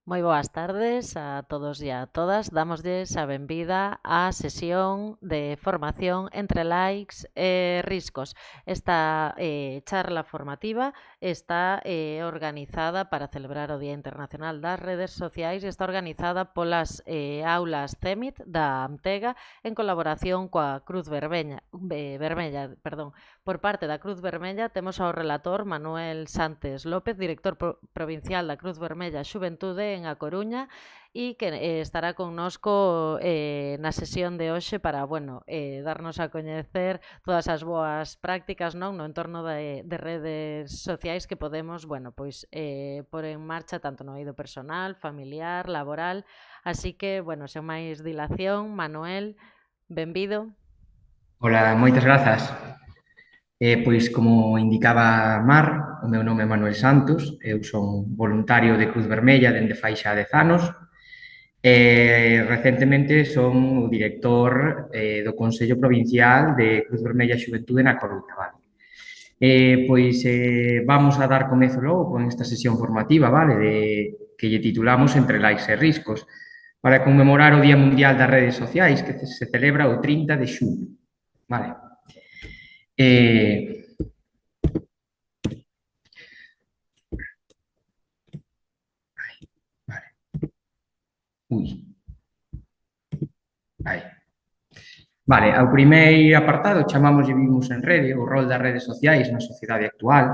Moi boas tardes a todos e a todas. Dámoslles a benvida á sesión de formación entre likes e riscos. Esta charla formativa está organizada para celebrar o Día Internacional das Redes Sociais e está organizada polas aulas CEMIT da Antega en colaboración coa Cruz Vermella. Por parte da Cruz Vermella temos ao relator Manuel Santos López, director provincial da Cruz Vermella Xuventude en A Coruña, e que estará connosco na sesión de hoxe para, darnos a coñecer todas as boas prácticas, non, no entorno de redes sociais que podemos, pôr en marcha tanto no eido personal, familiar, laboral. Así que, sen máis dilación, Manuel, benvido. Ola, moitas grazas. Pois, como indicaba Mar, o meu nome é Manuel Santos, eu son voluntario de Cruz Vermella dende fai xa 10 anos e recentemente son o director do Consello Provincial de Cruz Vermella Xuventude na Coruña, vale? Vamos a dar comezo logo con esta sesión formativa, vale? Que lle titulamos Entre likes e riscos, para conmemorar o Día Mundial das Redes Sociais que se celebra o 30 de xullo, vale? Eh, vale. Ui, aí. Vale, ao primeiro apartado chamamos Vivimos en Rede, o rol das redes sociais na sociedade actual.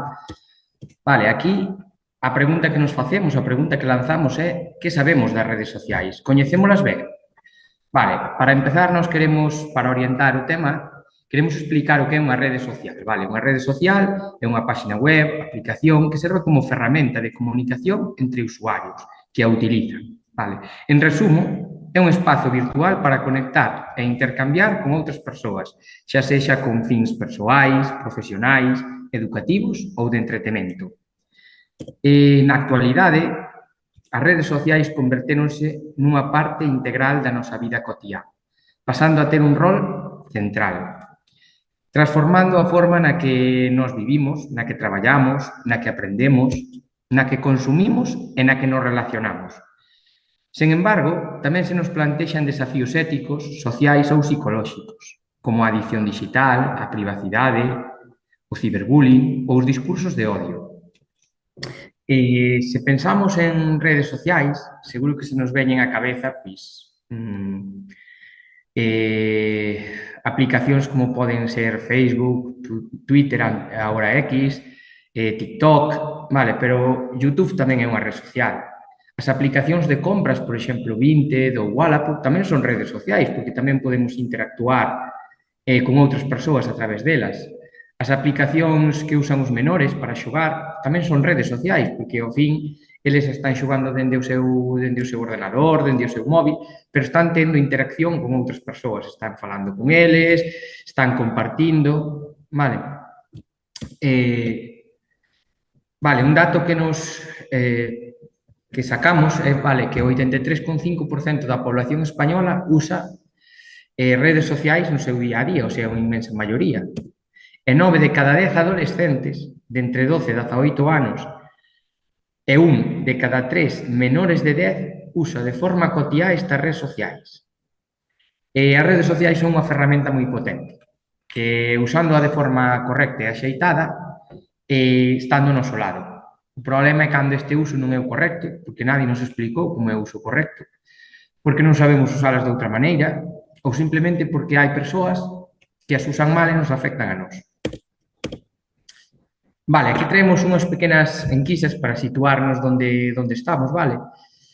Vale, aquí a pregunta que nos facemos, a pregunta que lanzamos é que sabemos das redes sociais? Coñecémolas ben? Vale, para empezar, para orientar o tema, queremos explicar o que é unha rede social. Vale, unha rede social é unha páxina web, aplicación, que serve como ferramenta de comunicación entre usuarios que a utilizan. Vale, en resumo, é un espazo virtual para conectar e intercambiar con outras persoas, xa sexa con fins persoais, profesionais, educativos ou de entretemento. Na actualidade, as redes sociais convertéronse nunha parte integral da nosa vida cotiá, pasando a ter un rol central, transformando a forma na que nos vivimos, na que traballamos, na que aprendemos, na que consumimos e na que nos relacionamos. Sen embargo, tamén se nos plantexan desafíos éticos, sociais ou psicolóxicos, como a adicción digital, a privacidade, o ciberbullying ou os discursos de odio. Se pensamos en redes sociais, seguro que se nos veñen á cabeza aplicacións como poden ser Facebook, Twitter, agora X, TikTok, vale, pero YouTube tamén é unha rede social. As aplicacións de compras, por exemplo, Vinted ou Wallapop, tamén son redes sociais, porque tamén podemos interactuar con outras persoas a través delas. As aplicacións que usan os menores para xogar tamén son redes sociais, porque ao fin eles están xogando dende o seu ordenador, dende o seu móvil, pero están tendo interacción con outras persoas, están falando con eles, están compartindo, vale? Un dato que sacamos é que o 83,5% da población española usa redes sociais no seu día a día, ou sea, unha inmensa maioría. E 9 de cada 10 adolescentes de entre 12 e 18 anos e 1 de cada 3 menores de 10 usa de forma cotiá estas redes sociais. As redes sociais son unha ferramenta moi potente, que usándoa de forma correcta e axeitada, está do noso lado. O problema é cando este uso non é o correcto, porque nadie nos explicou como é o uso correcto, porque non sabemos usalas de outra maneira, ou simplemente porque hai persoas que as usan mal e nos afectan a nós. Vale, aquí traemos unhas pequenas enquisas para situarnos onde estamos, vale?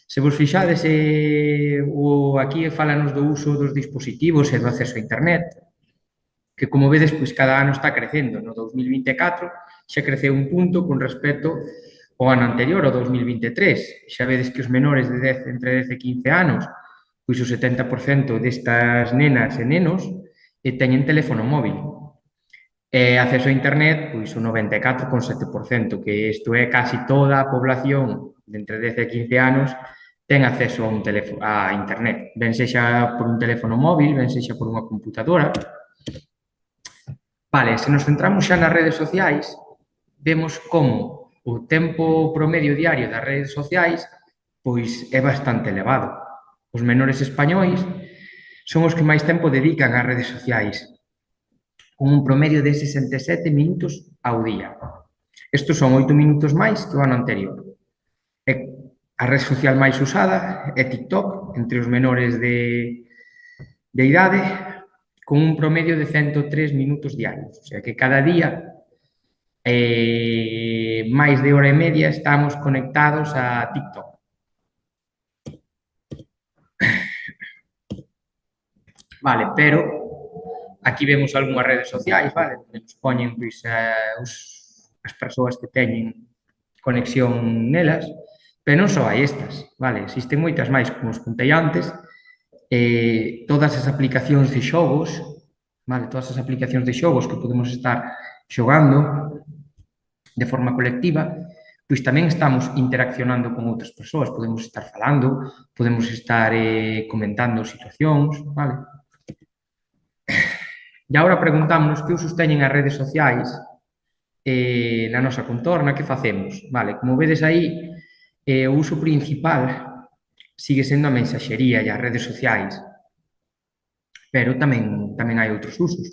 Se vos fixades, aquí falanos do uso dos dispositivos e do acceso a internet, que como vedes, pois cada ano está crecendo. No 2024 xa creceu un punto con respecto ao ano anterior, ao 2023. Xa vedes que os menores de entre 10 e 15 anos, pois o 70% destas nenas e nenos teñen teléfono móvil. E acceso a internet, pois o 94,7%, que isto é casi toda a población de entre 10 e 15 anos ten acceso a internet, ben sexa por un teléfono móvil, ben sexa por unha computadora. Vale, se nos centramos xa nas redes sociais, vemos como o tempo promedio diario das redes sociais pois é bastante elevado. Os menores españois son os que máis tempo dedican ás redes sociais, con un promedio de 67 minutos ao día. Estos son 8 minutos máis que o ano anterior. A rede social máis usada é TikTok, entre os menores de idade, con un promedio de 103 minutos diarios. O sea que cada día máis de hora e media estamos conectados a TikTok. Vale, pero aquí vemos algunhas redes sociais, vale, que nos poñen pois, as persoas que teñen conexión nelas, pero non só hai estas, vale, existen moitas máis, como os contei antes, todas as aplicacións de xogos, vale, todas as aplicacións de xogos que podemos estar xogando de forma colectiva, pois tamén estamos interaccionando con outras persoas, podemos estar falando, podemos estar comentando situacións, vale? E agora preguntámonos que usos teñen as redes sociais na nosa contorna, que facemos? Vale, como vedes aí, o uso principal sigue sendo a mensaxería e as redes sociais, pero tamén hai outros usos.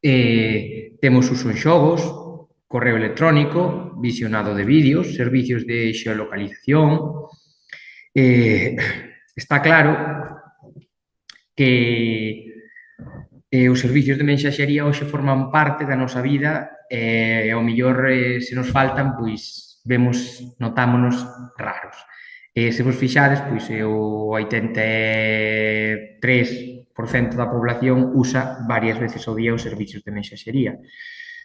Temos uso en xogos, correo electrónico, visionado de vídeos, servicios de xeolocalización. Está claro que os servicios de mensaxería hoxe forman parte da nosa vida e ao mellor se nos faltan, pois notámonos raros. Se vos fixades, pois o 83% da población usa varias veces ao día os servicios de mensaxería.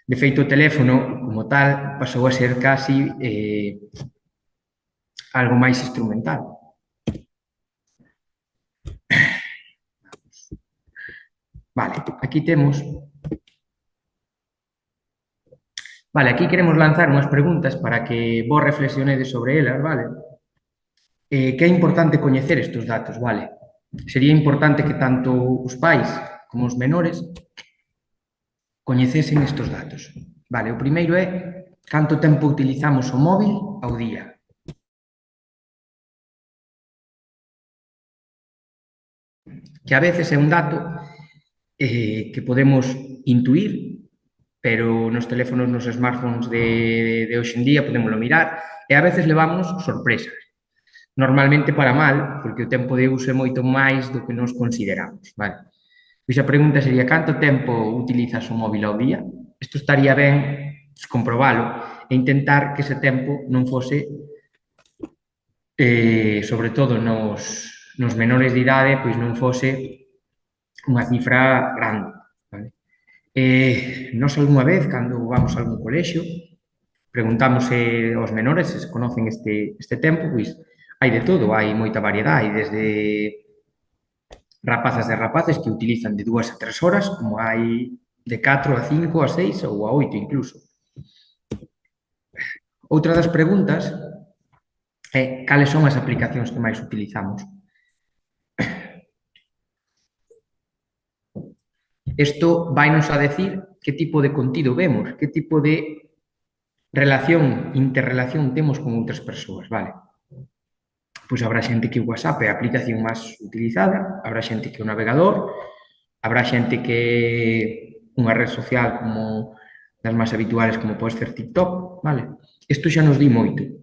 De feito, o teléfono, como tal, pasou a ser casi algo máis instrumental. Vale, aquí temos... Vale, aquí queremos lanzar unhas preguntas para que vos reflexionedes sobre elas, vale? Que é importante coñecer estes datos, vale? Sería importante que tanto os pais como os menores coñecesen estes datos. Vale, o primeiro é canto tempo utilizamos o móvil ao día. Que a veces é un dato que podemos intuir, pero nos teléfonos, nos smartphones de hoxe en día podémoslo mirar e a veces levamos sorpresas. Normalmente para mal, porque o tempo de uso é moito máis do que nos consideramos, vale? Pois a pregunta sería, canto tempo utilizas o móvil ao día? Isto estaría ben comprobalo e intentar que ese tempo non fose, sobre todo nos menores de idade, pois non fose unha cifra grande, vale? Nos algunha vez, cando vamos a algún colexio, preguntamos aos menores se conocen este tempo, pois hai de todo, hai moita variedade, hai desde rapazas e rapaces que utilizan de 2 a 3 horas, como hai de 4 a 5, a 6 ou a 8 incluso. Outra das preguntas é cales son as aplicacións que máis utilizamos. Isto vainos a decir que tipo de contido vemos, que tipo de interrelación temos con outras persoas, vale? Pois habrá xente que o WhatsApp é a aplicación máis utilizada, habrá xente que o navegador, habrá xente que unha red social como das máis habituales como pode ser TikTok, vale? Isto xa nos di moito.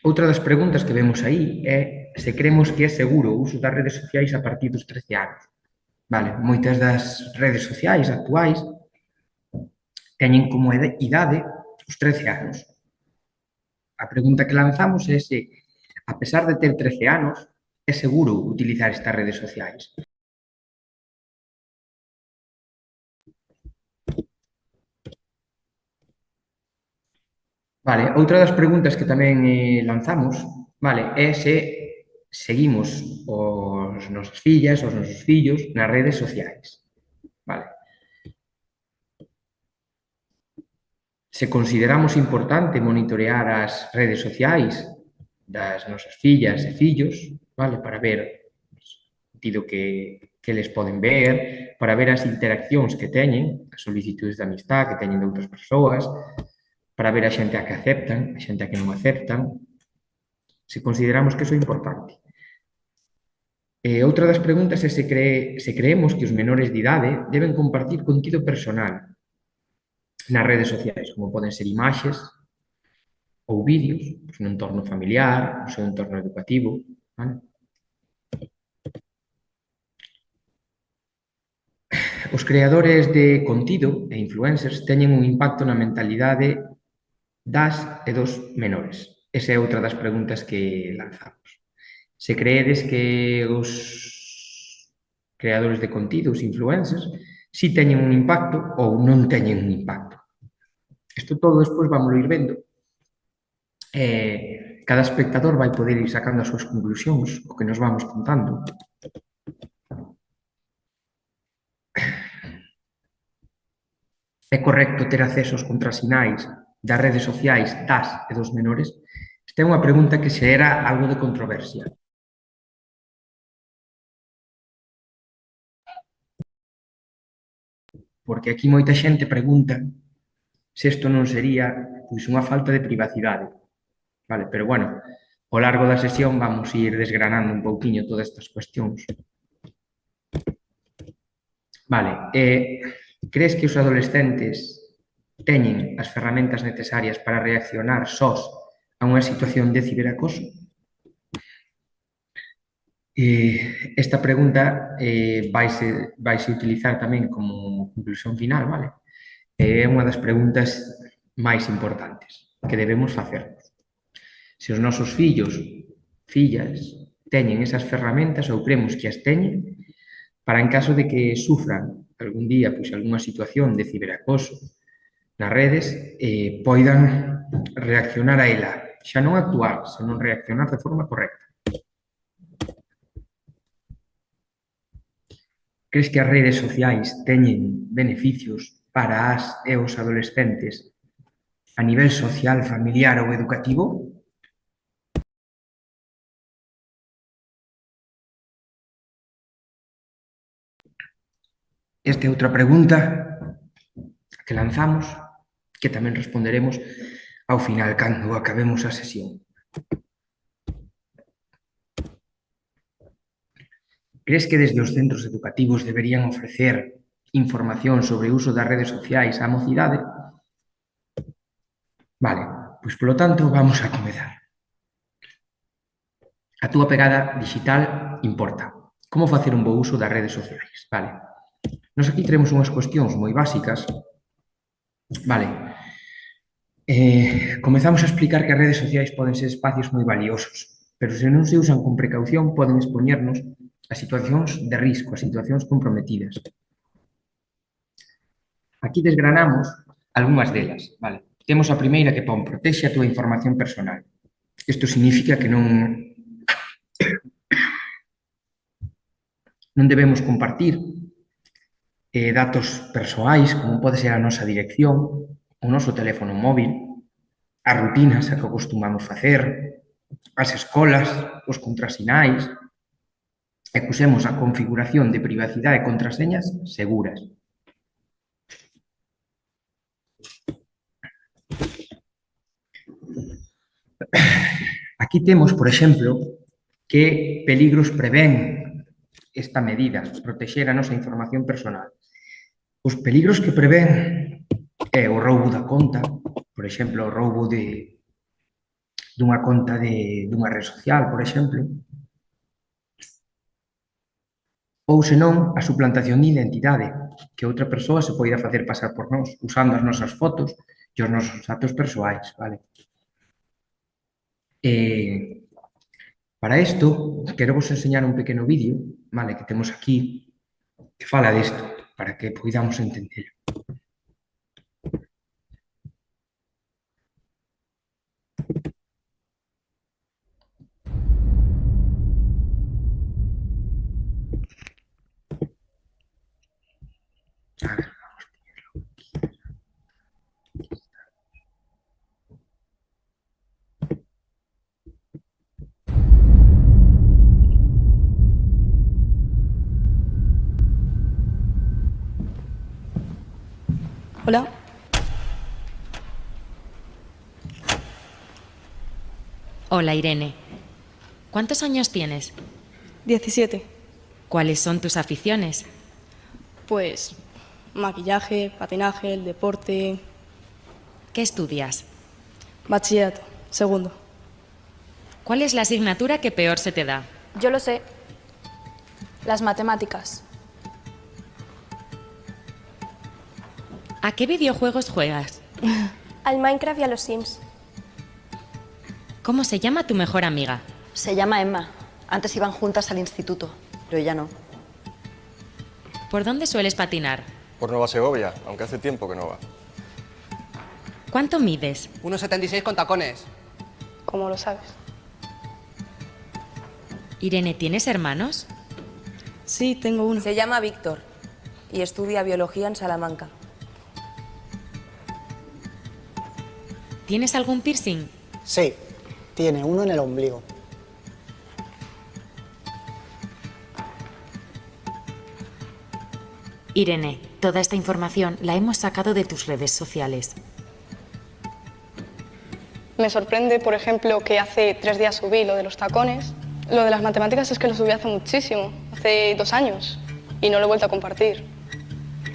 Outra das preguntas que vemos aí é se creemos que é seguro o uso das redes sociais a partir dos 13 anos. Vale, moitas das redes sociais actuais teñen como idade os 13 anos. A pregunta que lanzamos é se, a pesar de ter 13 anos, é seguro utilizar estas redes sociais. Vale, outra das preguntas que tamén lanzamos, vale, é se seguimos os nosas fillas, os nosos fillos nas redes sociais. Vale. Se consideramos importante monitorear as redes sociais das nosas fillas e fillos, vale, para ver o contido que que les poden ver, para ver as interaccións que teñen, as solicitudes de amistad que teñen de outras persoas, para ver a xente a que aceptan, a xente a que non aceptan, se consideramos que iso é importante. Outra das preguntas é se creemos que os menores de idade deben compartir contido personal nas redes sociais, como poden ser imaxes ou vídeos, no entorno familiar, no seu entorno educativo, vale? Os creadores de contido e influencers teñen un impacto na mentalidade das e dos menores. Esa é outra das preguntas que lanzamos. Se creedes que os creadores de contido, os influencers, si teñen un impacto ou non teñen un impacto. Isto todo despois vamos ir vendo. Cada espectador vai poder ir sacando as súas conclusións, o que nos vamos contando. É correcto ter acceso aos contrasinais das redes sociais das e dos menores? Esta é unha pregunta que xera algo de controversia. Porque aquí moita xente pregunta se isto non sería pois unha falta de privacidade. Vale, pero bueno, ao largo da sesión vamos ir desgranando un pouquiño todas estas cuestións. Vale, crees que os adolescentes teñen as ferramentas necesarias para reaccionar sós a unha situación de ciberacoso? Esta pregunta vaise utilizar tamén como conclusión final, vale? É unha das preguntas máis importantes que debemos facernos. Se os nosos fillos, fillas, teñen esas ferramentas ou cremos que as teñen, para en caso de que sufran algún día pois algunha situación de ciberacoso nas redes, poidan reaccionar a ela, xa non actuar, senón reaccionar de forma correcta. Crees que as redes sociais teñen beneficios para as e os adolescentes a nivel social, familiar ou educativo? Esta é outra pregunta que lanzamos, que tamén responderemos ao final, cando acabemos a sesión. Crees que desde os centros educativos deberían ofrecer información sobre o uso das redes sociais á mocidade? Vale, pois polo tanto vamos a comezar. A túa pegada digital importa. Como facer un bo uso das redes sociais? Vale. Nos aquí teremos unhas cuestións moi básicas. Vale. Comezamos a explicar que as redes sociais poden ser espacios moi valiosos, pero se non se usan con precaución poden expoñernos a situacións de risco, a situacións comprometidas. Aquí desgranamos algunhas delas, vale? Temos a primeira que pon protexe a túa información personal. Isto significa que non debemos compartir datos persoais, como pode ser a nosa dirección, o noso teléfono móvil, as rutinas a que acostumamos facer, as escolas, os contrasinais, e que usemos a configuración de privacidade e contraseñas seguras. Aquí temos, por exemplo, que peligros prevén esta medida, protexer a nosa información personal. Os peligros que prevén é o roubo da conta, por exemplo, o roubo dunha conta dunha rede social, por exemplo, ou senón a suplantación de identidade, que outra persoa se poida facer pasar por nós, usando as nosas fotos e os nosos datos persoais, vale? Para isto, quero vos enseñar un pequeno vídeo, vale, que temos aquí, que fala disto, para que poidamos entender. A ver. Hola. Hola, Irene. ¿Cuántos años tienes? 17. ¿Cuáles son tus aficiones? Pues maquillaje, patinaje, el deporte, ¿Qué estudias? bachillerato, segundo. ¿Cuál es la asignatura que peor se te da? Yo lo sé. Las matemáticas. ¿A qué videojuegos juegas? Al Minecraft y a los Sims. ¿Cómo se llama tu mejor amiga? Se llama Emma. Antes iban juntas al instituto, pero ya no. ¿Por dónde sueles patinar? Por Nueva Segovia, aunque hace tiempo que no va. ¿Cuánto mides? 1,76 con tacones. ¿Cómo lo sabes? Irene, ¿tienes hermanos? Sí, tengo uno. Se llama Víctor y estudia biología en Salamanca. ¿Tienes algún piercing? Sí, tiene uno en el ombligo. Irene, toda esta información la hemos sacado de tus redes sociales. Me sorprende, por ejemplo, que hace 3 días subí lo de los tacones. Lo de las matemáticas es que lo subí hace muchísimo, hace 2 años, y no lo he vuelto a compartir.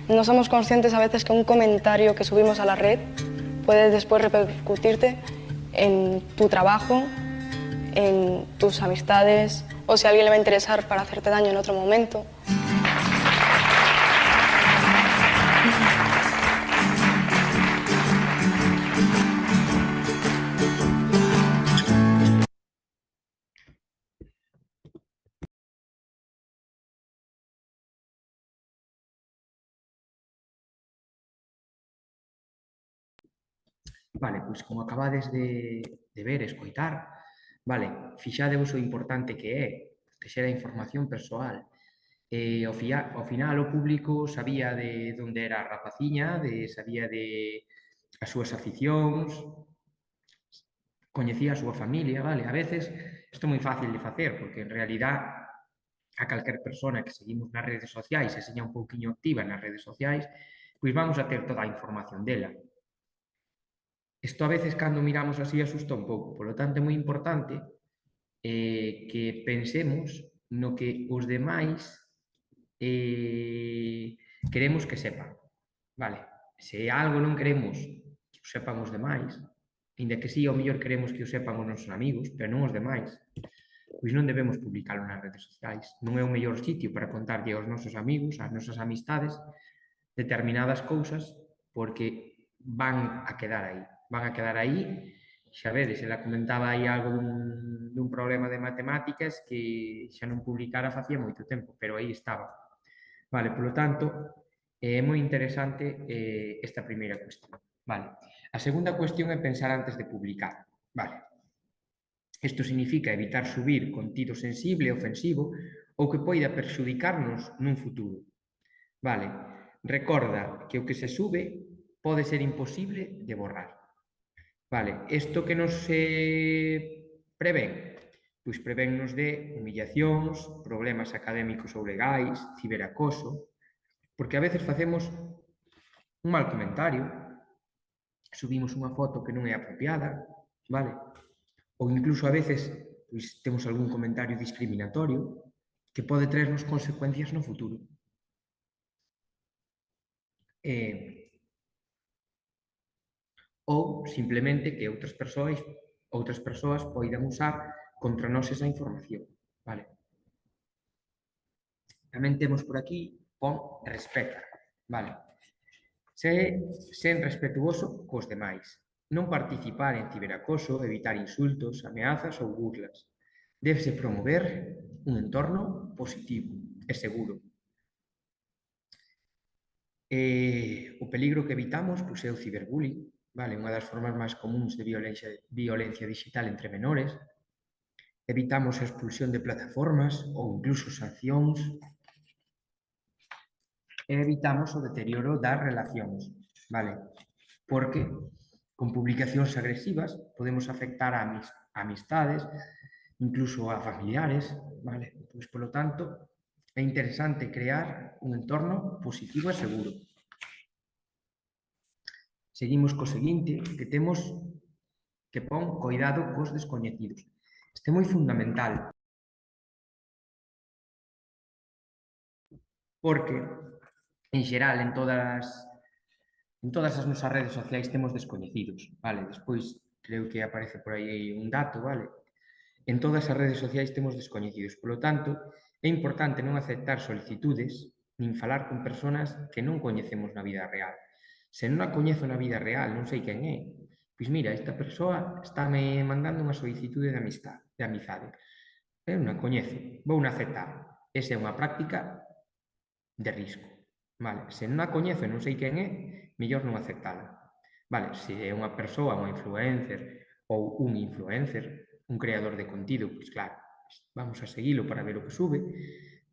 No somos conscientes a veces que un comentario que subimos a la red puede después repercutirte en tu trabajo, en tus amistades, o si a alguien le va a interesar para hacerte daño en otro momento. Vale, pois como acabades de ver, escoitar, vale, fixadevos o importante que é protexer a información persoal. Ao final o público sabía de onde era a rapaciña, sabía de as súas aficións, coñecía a súa familia, vale? A veces isto é moi fácil de facer, porque en realidad a calquer persona que seguimos nas redes sociais e seña un pouquiño activa nas redes sociais, pois vamos a ter toda a información dela. Isto a veces cando miramos así asusta un pouco, polo tanto é moi importante que pensemos no que os demais queremos que sepan, vale? Se algo non queremos que o sepan os demais, ainda que sí, ao mellor queremos que o sepan os nosos amigos, pero non os demais, pois non debemos publicalo nas redes sociais. Non é o mellor sitio para contarlle aos nosos amigos, ás nosas amistades, determinadas cousas, porque van a quedar aí. Van a quedar aí, xa vedes, ela comentaba aí algo dun problema de matemáticas que xa non publicara facía moito tempo, pero aí estaba. Vale, polo tanto, é moi interesante esta primeira cuestión. Vale. A segunda cuestión é pensar antes de publicar. Vale. Isto significa evitar subir contido sensible, ofensivo, ou que poida perxudicarnos nun futuro. Vale. Recorda que o que se sube pode ser imposible de borrar. Vale, isto que nos prevén? Pois prevénnos de humillacións, problemas académicos ou legais, ciberacoso, porque a veces facemos un mal comentario, subimos unha foto que non é apropiada, vale? Ou incluso a veces pois, temos algún comentario discriminatorio que pode traernos consecuencias no futuro. Ou simplemente que outras persoas poidan usar contra nós esa información, vale? Tamén temos por aquí, pon respeta, vale? Sen respetuoso cos demais. Non participar en ciberacoso, evitar insultos, ameazas ou burlas. Débese promover un entorno positivo e seguro. O peligro que evitamos pois, é o ciberbullying, vale, unha das formas máis comuns de violencia digital entre menores. Evitamos a expulsión de plataformas ou incluso sancións. E evitamos o deterioro das relacións, vale? Porque con publicacións agresivas podemos afectar a amistades, incluso a familiares, vale? Pois, polo tanto, é interesante crear un entorno positivo e seguro. seguimos co seguinte, que temos que pon coidado cos descoñecidos. Isto é moi fundamental, porque, en xeral, en todas as nosas redes sociais temos descoñecidos, vale? Despois, creo que aparece por aí un dato, vale? En todas as redes sociais temos descoñecidos. Polo tanto, é importante non aceptar solicitudes nin falar con persoas que non coñecemos na vida real. Se non a coñezo na vida real, non sei quen é, pois mira, esta persoa estáme mandando unha solicitude de amizade. Eu non a coñezo, vou na aceptar. Esa é unha práctica de risco. Vale? Se non a coñezo e non sei quen é, mellor non aceptala. Vale? Se é unha persoa, unha influencer ou un influencer, un creador de contido, pois claro, vamos a seguilo para ver o que sube,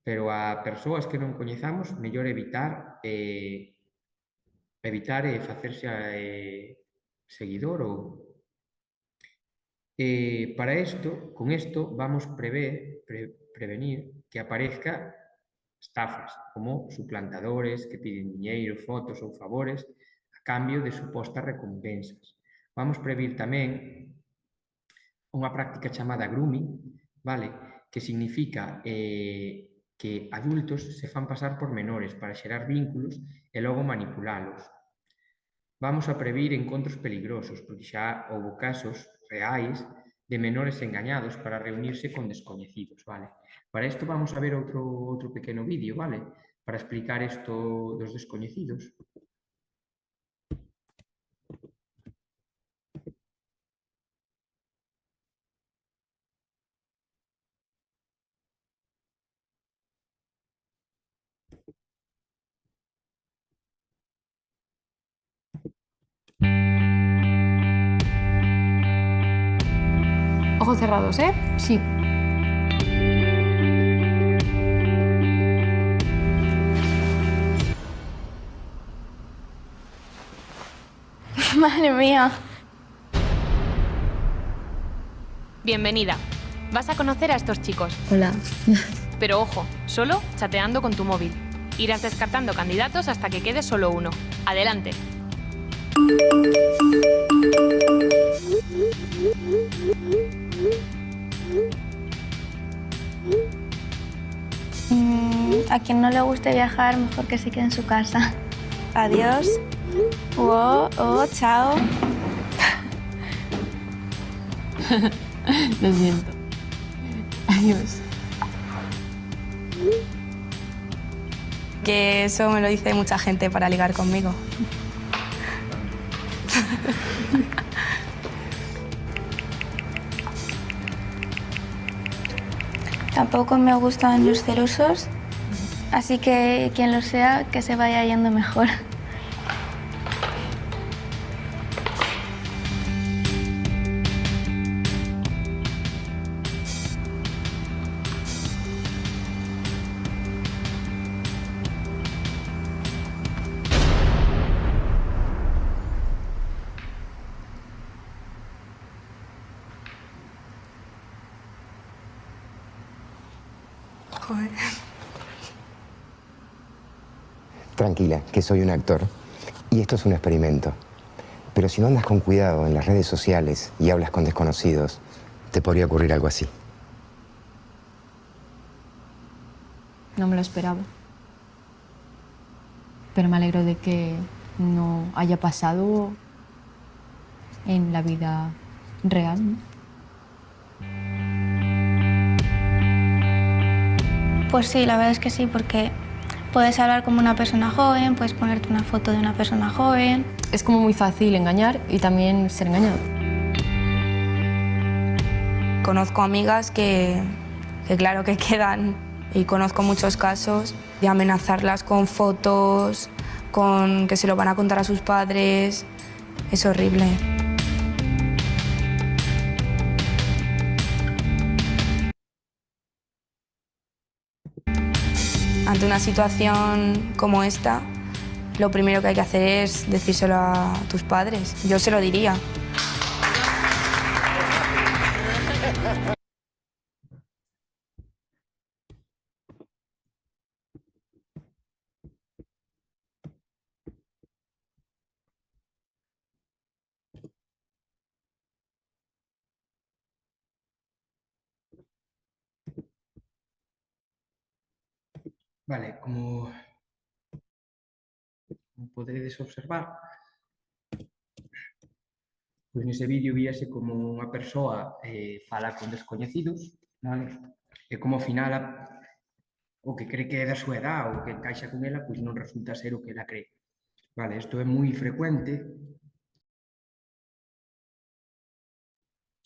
pero a persoas que non coñezamos, mellor evitar facerse seguidor ou para isto, con isto, vamos prevenir que aparezca estafas, como suplantadores que piden diñeiro, fotos ou favores a cambio de supostas recompensas. Vamos prevenir tamén unha práctica chamada grooming, vale? Que significa que adultos se fan pasar por menores para xerar vínculos e logo manipulalos. Vamos a previr encontros peligrosos, porque xa houve casos reais de menores engañados para reunirse con descoñecidos, vale? Para isto vamos a ver outro pequeno vídeo, vale? Para explicar isto dos descoñecidos. Ojos cerrados, ¿eh? Sí. Madre mía. Bienvenida. Vas a conocer a estos chicos. Hola. Pero ojo, solo chateando con tu móvil. Irás descartando candidatos hasta que quede solo uno. Adelante. A quien no le guste viajar, mejor que se quede en su casa. Adiós. Chao. Lo siento. Adiós. Que eso me lo dice mucha gente para ligar conmigo. Tampoco me gustan los celosos, así que quien lo sea, que se vaya yendo mejor. Joder. Tranquila, que soy un actor. Y esto es un experimento. Pero si no andas con cuidado en las redes sociales y hablas con desconocidos, te podría ocurrir algo así. No me lo esperaba. Pero me alegro de que no haya pasado en la vida real, ¿no? Pues sí, la verdad es que sí, porque puedes hablar como una persona joven, puedes ponerte una foto de una persona joven. Es como muy fácil engañar y también ser engañado. Conozco amigas que claro que quedan, y conozco muchos casos de amenazarlas con fotos, con que se lo van a contar a sus padres. Es horrible. Ante una situación como esta, lo primero que hay que hacer es decírselo a tus padres. Yo se lo diría. Vale, como podedes observar, pois nese vídeo víase como unha persoa fala con descoñecidos, vale? E como ao final o que cree que é da súa edad ou que encaixa con ela, pois non resulta ser o que ela cree. Vale, isto é moi frecuente.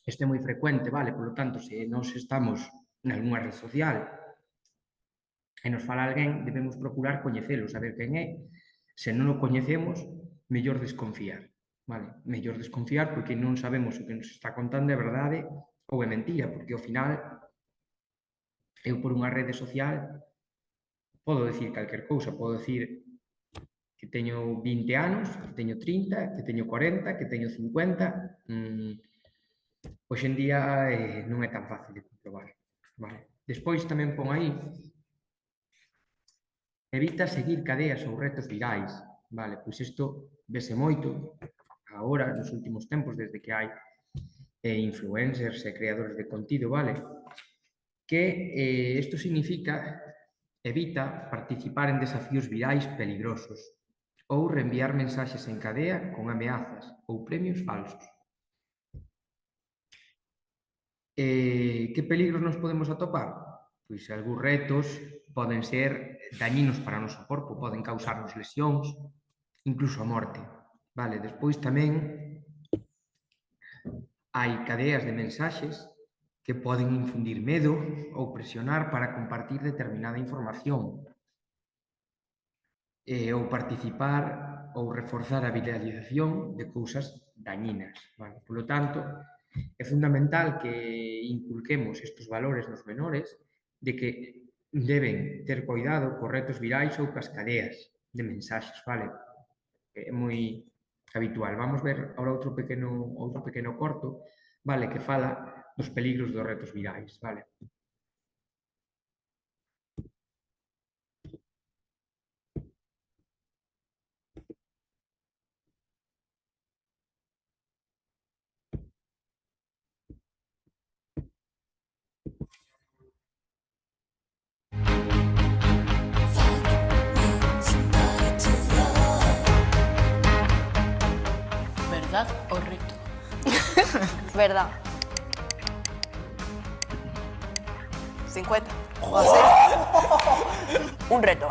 Isto é moi frecuente, vale? Por lo tanto, se nós estamos nalgúna rede social e nos fala alguén, debemos procurar coñecelo, saber quen é. Se non o coñecemos, mellor desconfiar. Vale? Mellor desconfiar porque non sabemos o que nos está contando é verdade ou é mentira, porque ao final eu por unha rede social podo decir calquer cousa, podo decir que teño 20 anos, que teño 30, que teño 40, que teño 50. Hoxe en día non é tan fácil de comprobar. Vale? Despois tamén pon aí evita seguir cadeas ou retos virais. Vale? Pois isto vese moito agora, nos últimos tempos, desde que hai influencers e creadores de contido, vale? Que isto significa evita participar en desafíos virais peligrosos ou reenviar mensaxes en cadea con ameazas ou premios falsos. Que peligros nos podemos atopar? Pois algúns retos poden ser dañinos para o noso corpo, poden causarnos lesións, incluso a morte. Vale, despois tamén hai cadeas de mensaxes que poden infundir medo ou presionar para compartir determinada información ou participar ou reforzar a viralización de cousas dañinas. Vale? Por lo tanto, é fundamental que inculquemos estes valores nos menores de que deben ter cuidado cos retos virais ou cas cadeas de mensaxes. Vale? É moi habitual. Vamos ver ahora outro pequeno corto, vale, que fala dos peligros dos retos virais, vale? ¿Verdad o reto? Verdad. 50. José. Un reto.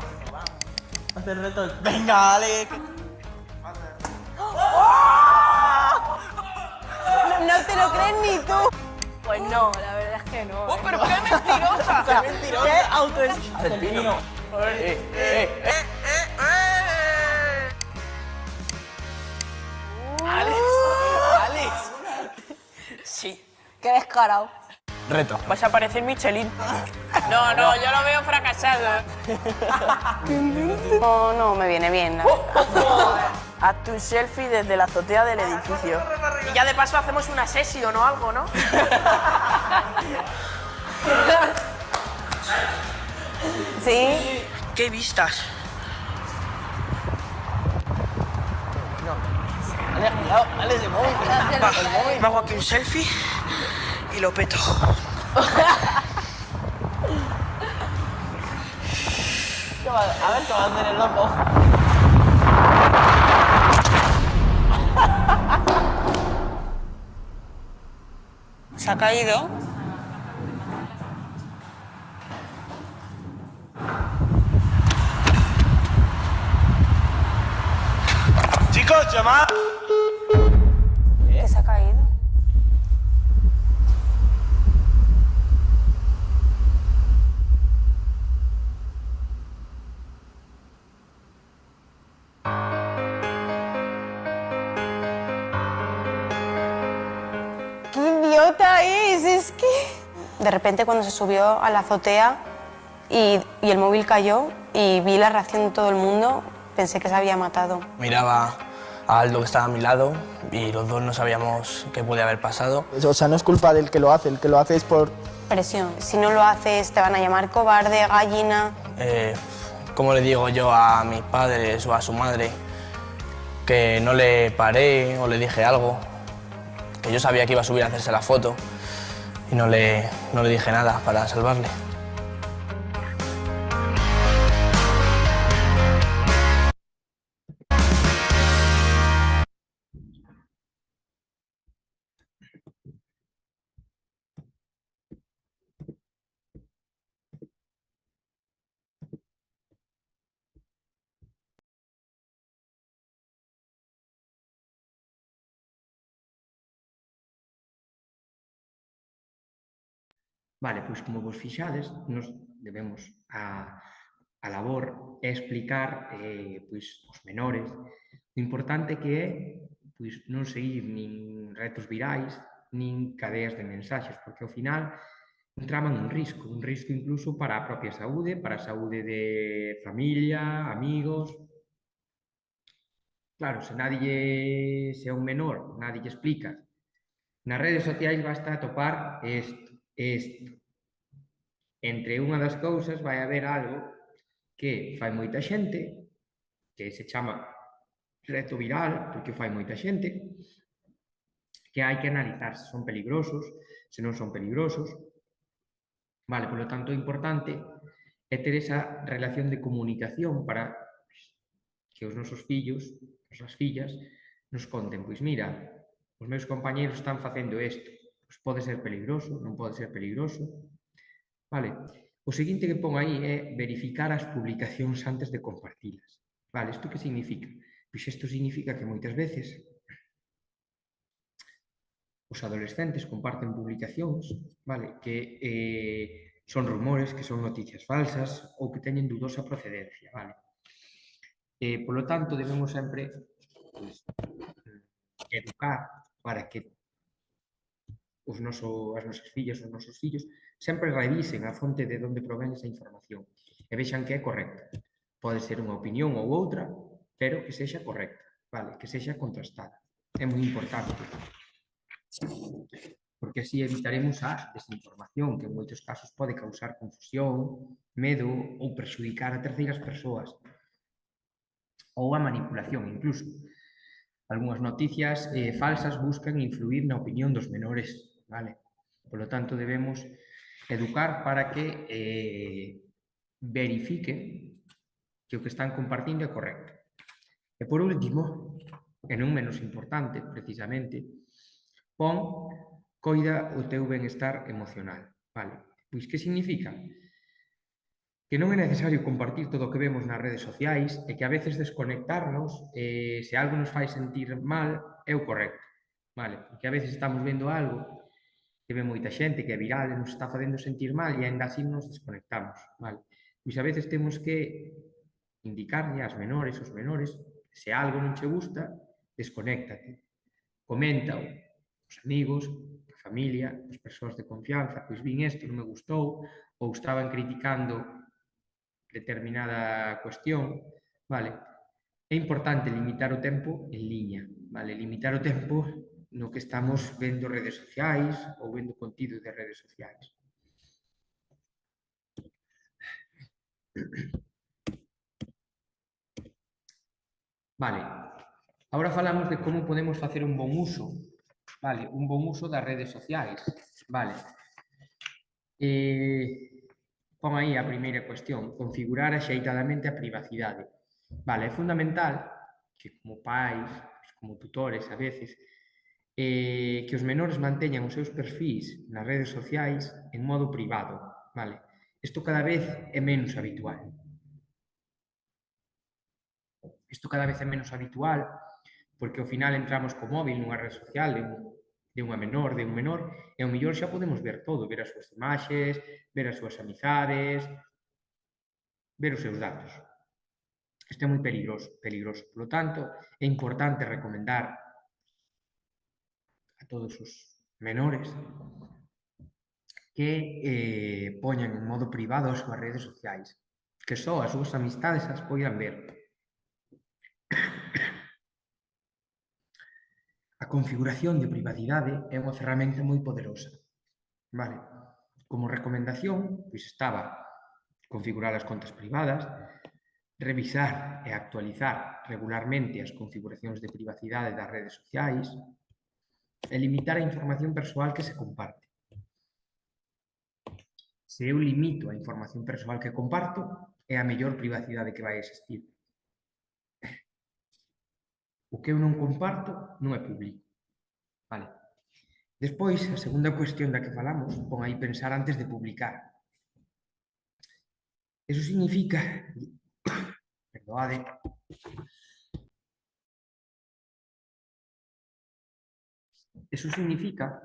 Hacer retos. Venga, Ale. No te lo crees ni tú. Pues no, la verdad es que no. ¡Oh, pero qué mentirosa! ¡Qué mentirosa! ¡Qué autoestima! Haz el pino. ¡Alex! Sí. Qué descarado. Reto. Vas a parecer Michelin. No, yo lo veo fracasado. No me viene bien, la verdad. Haz tu selfie desde la azotea del edificio. Y ya de paso hacemos una sesión o algo, ¿no? Sí. ¡Qué vistas! Ale, cuidado, Ale, se mueve. Va, me hago aquí un selfie y lo peto. A ver qué va a hacer el loco. ¿Se ha caído? Chicos, llamad. ¿Qué se ha caído? ¡Qué idiota es! Es que... De repente cuando se subió a la azotea y el móvil cayó y vi la reacción de todo el mundo, pensé que se había matado. Miraba a Aldo que estaba a mi lado y los dos no sabíamos qué podía haber pasado. O sea, no es culpa del que lo hace, el que lo hace es por... Presión. Si no lo haces te van a llamar cobarde, gallina... ¿Cómo le digo yo a mis padres o a su madre que no le paré o le dije algo? Que yo sabía que iba a subir a hacerse la foto y no le dije nada para salvarle. Vale, pois como vos fixades, nos debemos a labor é explicar pois, os menores o importante que é pois, non seguir nin retos virais nin cadeas de mensaxes, porque ao final entraban un risco incluso para a propia saúde, para a saúde de familia, amigos. Claro, se é un menor, nadie lle explica. Nas redes sociais basta atopar isto. Entre unha das cousas vai haber algo que fai moita xente, que se chama reto viral, porque fai moita xente, que hai que analizar se son peligrosos, se non son peligrosos. Vale, polo tanto, o importante é ter esa relación de comunicación para que os nosos fillos, as nosas fillas, nos conten, pois mira, os meus compañeros están facendo isto, pois pode ser peligroso, non pode ser peligroso. Vale, o seguinte que pon aí é verificar as publicacións antes de compartilas. Vale, isto que significa? Pois isto significa que moitas veces os adolescentes comparten publicacións, vale, que son rumores, que son noticias falsas ou que teñen dudosa procedencia, vale. Polo tanto, debemos sempre pois, educar para que as nosas fillas, os nosos fillos, sempre revisen a fonte de onde provén esa información e vexan que é correcta. Pode ser unha opinión ou outra, pero que sexa correcta, vale, que sexa contrastada. É moi importante. Porque así evitaremos a desinformación, que en moitos casos pode causar confusión, medo ou perxudicar a terceiras persoas. Ou a manipulación, incluso. Algúnas noticias falsas buscan influir na opinión dos menores, vale? Polo tanto, debemos educar para que verifiquen que o que están compartindo é correcto. E por último, e non menos importante, precisamente, pon coida o teu benestar emocional, vale? Pois que significa? Que non é necesario compartir todo o que vemos nas redes sociais e que a veces desconectarnos, se algo nos fai sentir mal, é o correcto, vale? Porque a veces estamos vendo algo que ve moita xente, que é viral, e nos está facendo sentir mal e ainda así nos desconectamos, vale? Pois a veces temos que indicarlle ás menores, aos menores, se algo non che gusta, desconéctate, coméntao os amigos, a familia, as persoas de confianza, pois vin isto, non me gustou, ou estaban criticando determinada cuestión, vale? É importante limitar o tempo en liña, vale? Limitar o tempo no que estamos vendo redes sociais ou vendo contido de redes sociais. Vale, agora falamos de como podemos facer un bon uso, vale? Un bon uso das redes sociais, vale? Pon aí a primeira cuestión, configurar axeitadamente a privacidade. Vale, é fundamental que como pais, como tutores a veces, que os menores manteñan os seus perfis nas redes sociais en modo privado, vale? Isto cada vez é menos habitual. Isto cada vez é menos habitual porque ao final entramos co móvil nunha rede social de unha menor, de un menor, e ao mellor xa podemos ver todo, ver as súas imaxes, ver as súas amizades, ver os seus datos. Isto é moi peligroso. Por lo tanto, é importante recomendar a todos os menores que poñan en modo privado as súas redes sociais, que só as súas amistades as poidan ver. A configuración de privacidade é unha ferramenta moi poderosa. Vale? Como recomendación, pois estaba configurar as contas privadas, revisar e actualizar regularmente as configuracións de privacidade das redes sociais e limitar a información persoal que se comparte. Se eu limito a información persoal que comparto, é a mellor privacidade que vai existir. O que eu non comparto non é público. Vale. Despois, a segunda cuestión da que falamos, pon aí pensar antes de publicar. Eso significa... Perdoade. Eso significa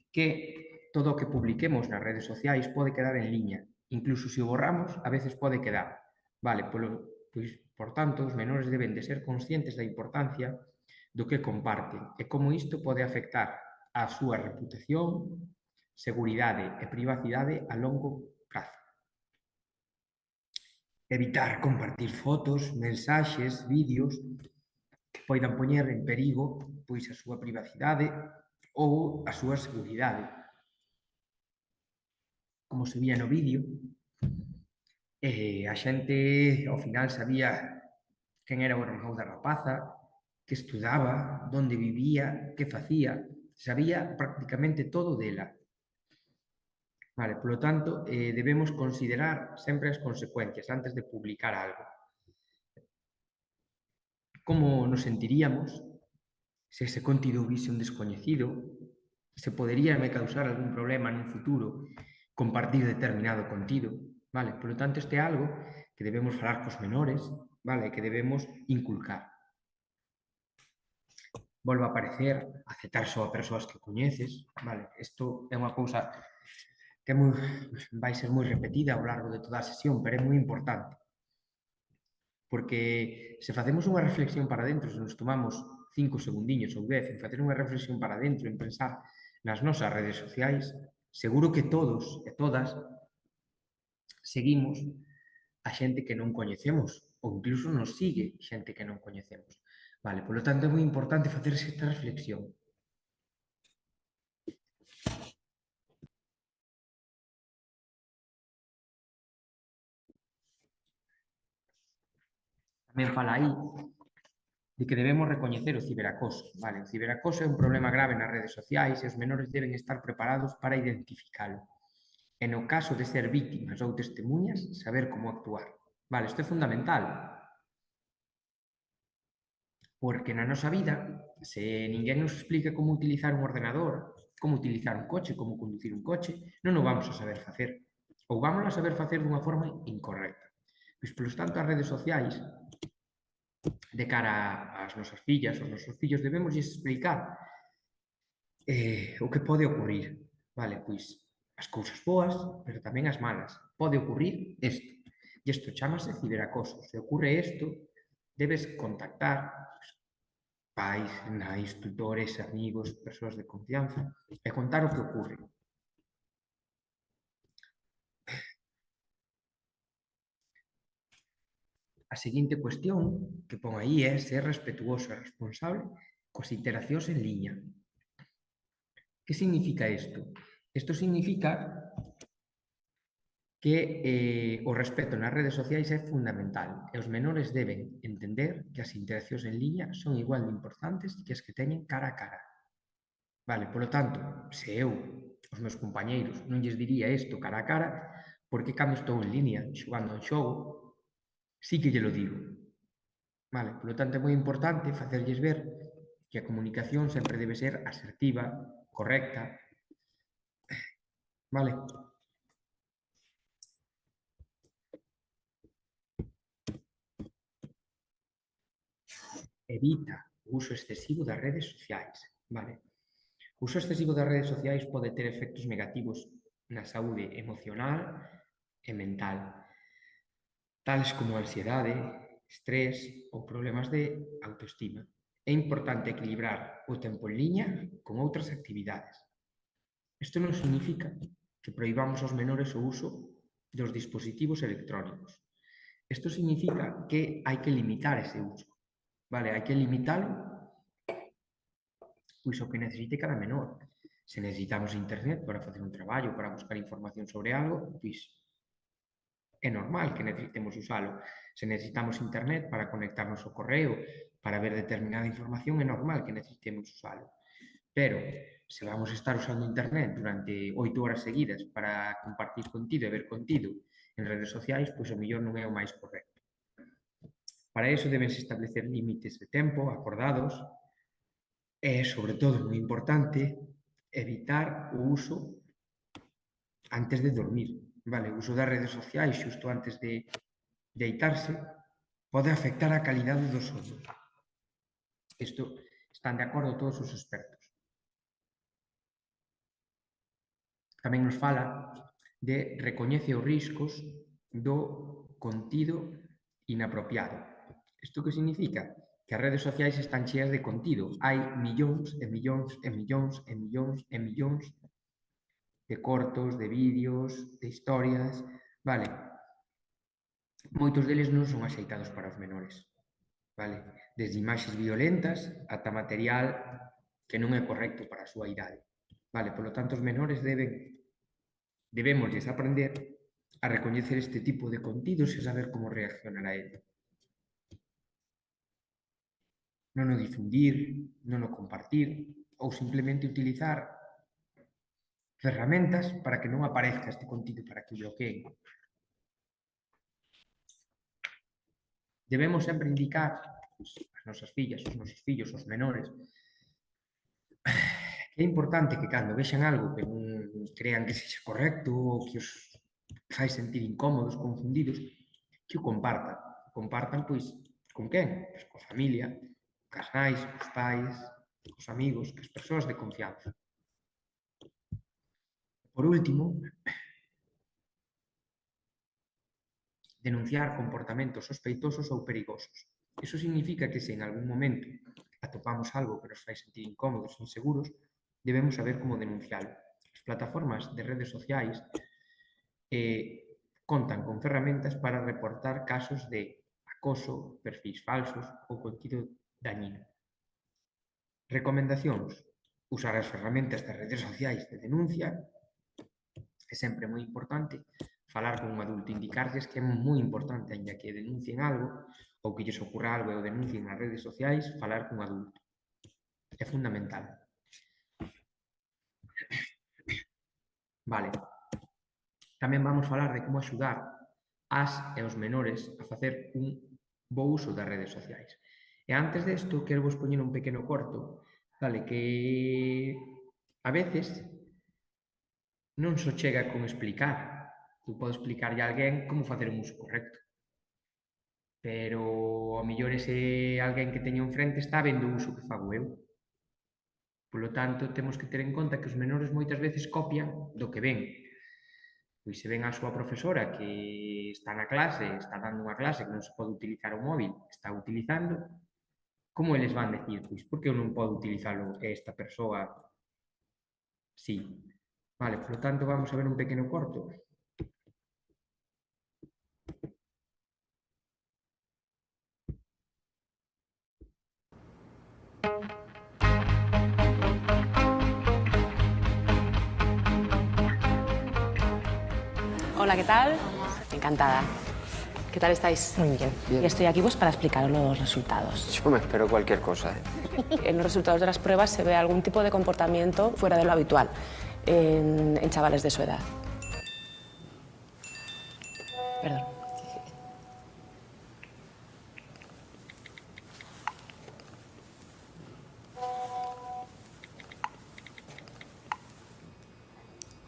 que todo o que publiquemos nas redes sociais pode quedar en liña. Incluso se o borramos, a veces pode quedar. Vale, pois, por tanto, os menores deben de ser conscientes da importancia do que comparten e como isto pode afectar a súa reputación, seguridade e privacidade a longo prazo. Evitar compartir fotos, mensaxes, vídeos que poidan poñer en perigo pois a súa privacidade ou a súa seguridade. Como se vía no vídeo, a xente ao final sabía quen era o irmão da rapaza, que estudaba, onde vivía, que facía, sabía prácticamente todo dela. Vale, polo tanto, debemos considerar sempre as consecuencias antes de publicar algo. Como nos sentiríamos se ese contido vise un descoñecido? Se podería me causar algún problema nun futuro compartir determinado contido? Vale, polo tanto, este é algo que debemos falar cos menores, vale, que debemos inculcar. Volve a aparecer, aceptar só a persoas que coñeces, vale, isto é unha cousa que vai ser moi repetida ao largo de toda a sesión, pero é moi importante. Porque se facemos unha reflexión para dentro, se nos tomamos 5 segundiños ou 10 en facer unha reflexión para dentro, en pensar nas nosas redes sociais, seguro que todos e todas seguimos a xente que non coñecemos ou incluso nos sigue xente que non coñecemos. Vale, polo tanto, é moi importante facerse esta reflexión. Tamén fala aí de que debemos recoñecer o ciberacoso. Vale, o ciberacoso é un problema grave nas redes sociais e os menores deben estar preparados para identificalo. E no caso de ser víctimas ou testemunhas, saber como actuar. Vale, isto é fundamental. Porque na nosa vida, se ninguén nos explica como utilizar un ordenador, como utilizar un coche, como conducir un coche, non o vamos a saber facer. Ou vamos a saber facer dunha forma incorrecta. Pois, polo tanto, as redes sociais, de cara ás nosas fillas, aos nosos fillos, debemos explicar o que pode ocurrir. Vale, pois, as cousas boas, pero tamén as malas. Pode ocurrir isto. E isto chamase ciberacoso. Se ocurre isto, debes contactar pais, nais, tutores, amigos, persoas de confianza e contar o que ocurre. A seguinte cuestión que pon aí é ser respetuoso e responsable coas interaccións en liña. Que significa isto? Isto significa que o respeto nas redes sociais é fundamental e os menores deben entender que as interaccións en liña son igual de importantes que as que teñen cara a cara. Vale, polo tanto, se eu, os meus compañeiros, non lles diría isto cara a cara, porque cando estou en liña xogando un xogo, sí que lle lo digo. Vale, polo tanto, é moi importante facerlles ver que a comunicación sempre debe ser asertiva, correcta. Vale. Evita o uso excesivo das redes sociais. Vale. O uso excesivo das redes sociais pode ter efectos negativos na saúde emocional e mental, tales como ansiedade, estrés ou problemas de autoestima. É importante equilibrar o tempo en liña con outras actividades. Isto non significa que prohibamos aos menores o uso dos dispositivos electrónicos. Isto significa que hai que limitar ese uso. Vale, hai que limitalo pois o que necesite cada menor. Se necesitamos internet para facer un traballo, para buscar información sobre algo, pois é normal que necesitemos usalo. Se necesitamos internet para conectarnos ao correo, para ver determinada información, é normal que necesitemos usalo. Pero, se vamos a estar usando internet durante 8 horas seguidas para compartir contido e ver contido en redes sociais, pois o mellor non é o máis correcto. Para iso debense establecer límites de tempo acordados e, sobre todo, moi importante, evitar o uso antes de dormir. Vale, o uso das redes sociais xusto antes de deitarse pode afectar a calidade do sono. Isto están de acordo todos os expertos. tamén nos fala de recoñece os riscos do contido inapropiado. Isto que significa? Que as redes sociais están cheas de contido. Hai millóns e millóns e millóns e millóns e millóns de cortos, de vídeos, de historias, vale? Moitos deles non son axeitados para os menores, vale? Desde imaxes violentas ata material que non é correcto para a súa idade, vale? Polo tanto, os menores debémoslles aprender a recoñecer este tipo de contidos e saber como reaccionar a ele. Non o difundir, non o compartir ou simplemente utilizar ferramentas para que non aparezca este contido, para que o bloqueen. Debemos sempre indicar as nosas fillas, os nosos fillos, os menores, que é importante que cando vexan algo que non crean que sexa correcto ou que os fai sentir incómodos, confundidos, que o compartan. Compartan, pois, con quen? Pois coa familia, cas nais, cos pais, cos amigos, cas persoas de confianza. Por último, denunciar comportamentos sospeitosos ou perigosos. Iso significa que se en algún momento atopamos algo que nos fai sentir incómodos, inseguros, debemos saber como denuncialo. As plataformas de redes sociais contan con ferramentas para reportar casos de acoso, perfis falsos ou contido dañino. Recomendacións. Usar as ferramentas das redes sociais de denuncia. É sempre moi importante falar con un adulto, indicarlles que é moi importante, aínda que denuncien algo ou que lles ocurra algo e o denuncien nas redes sociais, falar con un adulto. É fundamental. Vale. Tamén vamos falar de como axudar as e os menores a facer un bo uso das redes sociais. E antes desto, quero vos poñer un pequeno corto, vale, que a veces non só chega con explicar. Tú podes explicarlle a alguén como facer un uso correcto. Pero ao mellor ese alguén que teño enfrente está vendo o uso que fago eu. Polo tanto, temos que ter en conta que os menores moitas veces copian do que ven. Pois se ven a súa profesora que está na clase, está dando unha clase que non se pode utilizar o móvil, está utilizando, como eles van decir? Pois, por que eu non podo utilizalo esta persoa? Sí. Vale, polo tanto, vamos a ver un pequeno corto. Hola, ¿qué tal? Encantada. ¿Qué tal estáis? Muy bien. Y estoy aquí pues para explicaros los resultados. Yo me espero cualquier cosa. En los resultados de las pruebas se ve algún tipo de comportamiento fuera de lo habitual en chavales de su edad. Perdón.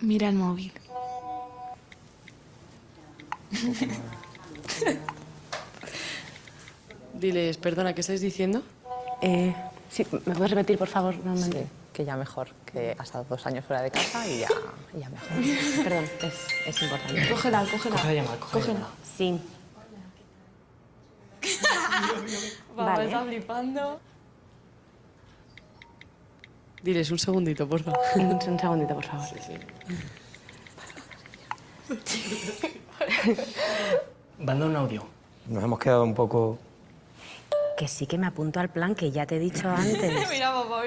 Mira el móvil. Diles, perdona, ¿qué estáis diciendo? Sí, ¿me puedes repetir, por favor? Sí, que ya mejor, que ha estado 2 años fuera de casa y ya mejor. Perdón, es importante. Cógela. Coge la llamada, coge la llamada. Sí. Vale. Está flipando. Diles un segundito, por favor. Un segundito, por favor. Manda un audio. Nos hemos quedado un poco... Que sí que me apunto al plan que ya te he dicho antes. Mira, papá.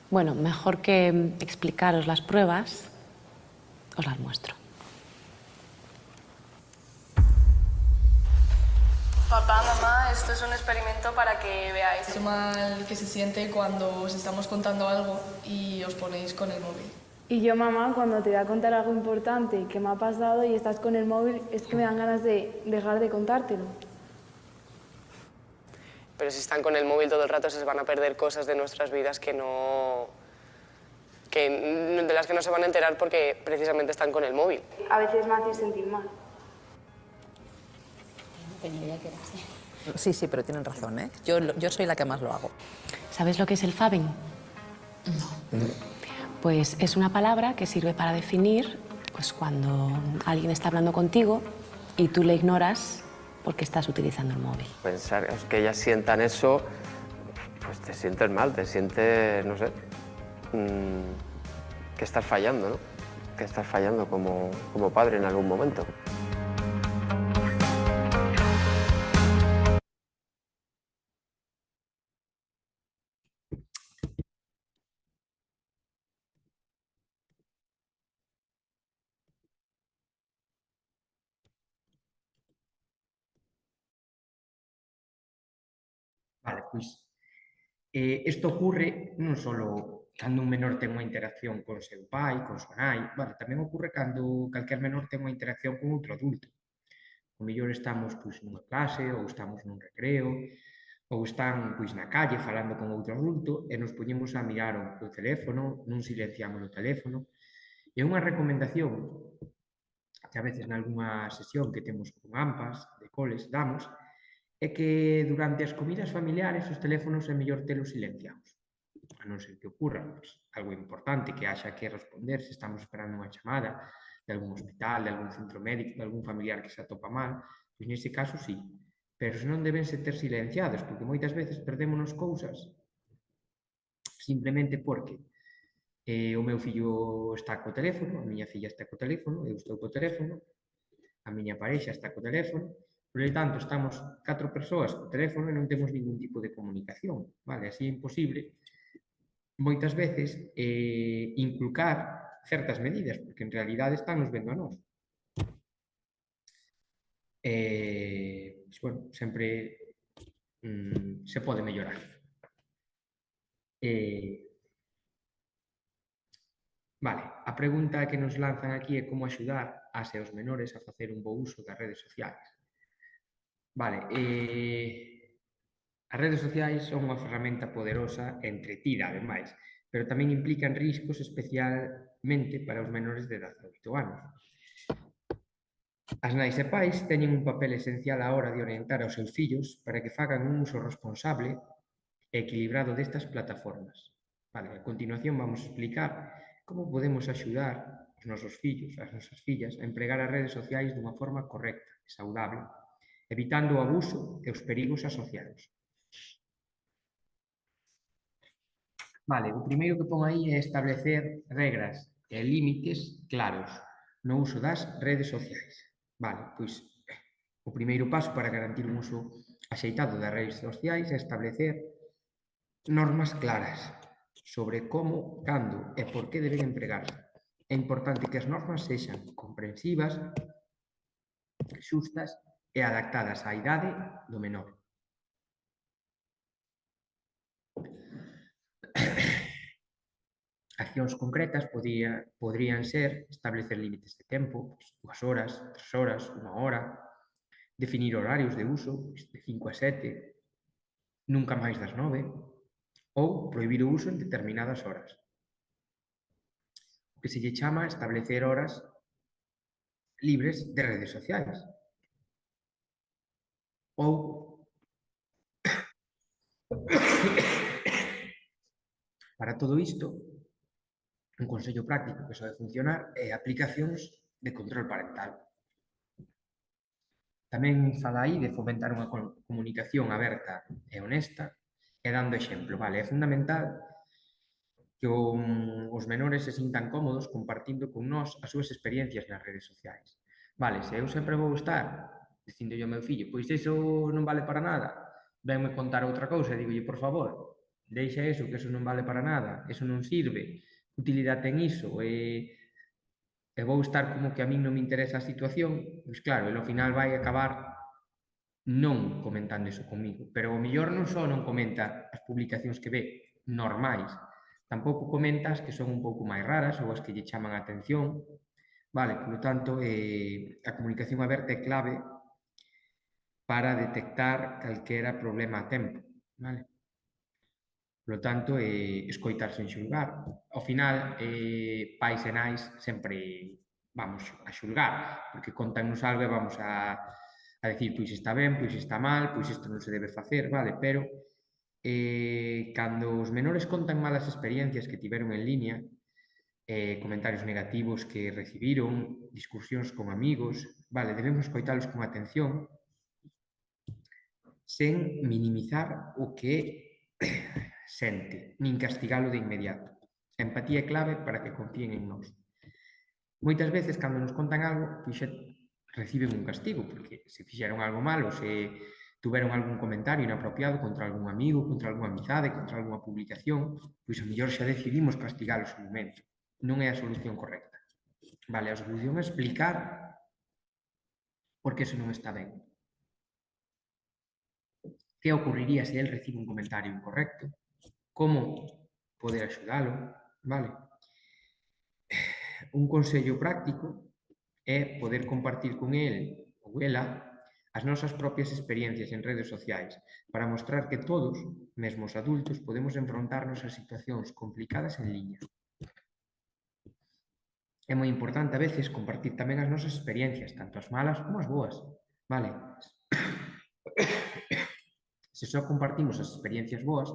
Bueno, mejor que explicaros las pruebas, os las muestro. Papá, mamá, esto es un experimento para que veáis Lo mal que se siente cuando os estamos contando algo y os ponéis con el móvil. Y yo, mamá, cuando te voy a contar algo importante que me ha pasado y estás con el móvil, es que me dan ganas de dejar de contártelo. Pero si están con el móvil todo el rato se van a perder cosas de nuestras vidas de las que no se van a enterar porque precisamente están con el móvil. A veces me haces sentir mal. Sí, pero tienen razón, ¿eh? Yo soy la que más lo hago. ¿Sabes lo que es el fabbing? No. Pues es una palabra que sirve para definir pues, cuando alguien está hablando contigo y tú le ignoras porque estás utilizando el móvil. Pensar que ellas sientan eso, pues te sientes mal, te sientes, no sé, que estás fallando, ¿no? Que estás fallando como padre en algún momento. Vale, pois isto ocurre non só cando un menor ten unha interacción con seu pai, con súa nai, vale, tamén ocurre cando calquer menor ten unha interacción con outro adulto. O mellor estamos pois, nunha clase, ou estamos nun recreo, ou están pois, na calle falando con outro adulto e nos poñemos a mirar o teléfono, non silenciamos o teléfono. E unha recomendación que a veces nalgúna sesión que temos con AMPAs, de coles, damos, é que durante as comidas familiares os teléfonos é mellor telos silenciados. A non ser que ocurra pois, algo importante que haxa que responder se estamos esperando unha chamada de algún hospital, de algún centro médico, de algún familiar que se atopa mal, pois nese caso sí. Pero se non debense ter silenciados, porque moitas veces perdémonos cousas simplemente porque o meu fillo está co teléfono, a miña filla está co teléfono, eu estou co teléfono, a miña parexa está co teléfono, por lo tanto, estamos 4 persoas co teléfono e non temos ningún tipo de comunicación, vale? Así é imposible, moitas veces, inculcar certas medidas, porque en realidade están nos vendo a nós. Pues, bueno, sempre se pode mellorar. Vale, a pregunta que nos lanzan aquí é como axudar ás e os menores a facer un bo uso das redes sociais. Vale, as redes sociais son unha ferramenta poderosa e entretida, ademais, pero tamén implican riscos especialmente para os menores de 18 anos. As nais e pais teñen un papel esencial á hora de orientar aos seus fillos para que fagan un uso responsable e equilibrado destas plataformas. Vale, a continuación vamos a explicar como podemos axudar os nosos fillos, as nosas fillas, a empregar as redes sociais dunha forma correcta e saudable, evitando o abuso e os perigos asociados. Vale, o primeiro que pon aí é establecer regras e límites claros no uso das redes sociais. Vale, pois o primeiro paso para garantir un uso axeitado das redes sociais é establecer normas claras sobre como, cando e por que deben empregarse. É importante que as normas sexan comprensivas, xustas e adaptadas á idade do menor. Accións concretas poderían ser establecer límites de tempo, 2 horas, 3 horas, 1 hora, definir horarios de uso, de 5 a 7, nunca máis das 9, ou prohibir o uso en determinadas horas. O que se lle chama establecer horas libres de redes sociais. Ou para todo isto, un consello práctico que soe funcionar é aplicacións de control parental. Tamén fala aí de fomentar unha comunicación aberta e honesta e dando exemplo. Vale, é fundamental que os menores se sintan cómodos compartindo con nós as súas experiencias nas redes sociais. Vale, se eu sempre vou estar dicindo ao meu fillo, pois iso non vale para nada, venme contar outra cousa, digolle, por favor, deixa eso, que eso non vale para nada, eso non sirve, que utilidade ten iso, e vou estar como que a min non me interesa a situación, pois claro, ele ao final vai acabar non comentando iso comigo, pero o mellor non só non comenta as publicacións que ve normais, tampouco comenta as que son un pouco máis raras ou as que lle chaman a atención, vale, polo tanto, a comunicación aberta é clave para detectar calquera problema a tempo, vale? Por lo tanto, escoitar sen xulgar. Ao final, pais e nais sempre vamos a xulgar, porque contannos algo e vamos a decir, pois está ben, pois está mal, pois isto non se debe facer, vale? Pero, cando os menores contan malas experiencias que tiveron en línea, comentarios negativos que recibiron, discusións con amigos, vale, debemos coitalos con atención sen minimizar o que sente, nin castigalo de inmediato. A empatía é clave para que confíen en nós. Moitas veces, cando nos contan algo, pois xa reciben un castigo, porque se fixeron algo malo, se tuveron algún comentario inapropiado contra algún amigo, contra algunha amizade, contra algunha publicación, pois a mellor xa decidimos castigalos un momento. Non é a solución correcta. Vale, a solución é explicar por que eso non está ben. Que ocurriría se el recibe un comentario incorrecto? Como poder axudalo? Vale? Un consello práctico é poder compartir con el ou ela as nosas propias experiencias en redes sociais para mostrar que todos, mesmo os adultos, podemos enfrontarnos a situacións complicadas en liña. É moi importante a veces compartir tamén as nosas experiencias, tanto as malas como as boas, vale? Se só compartimos as experiencias boas,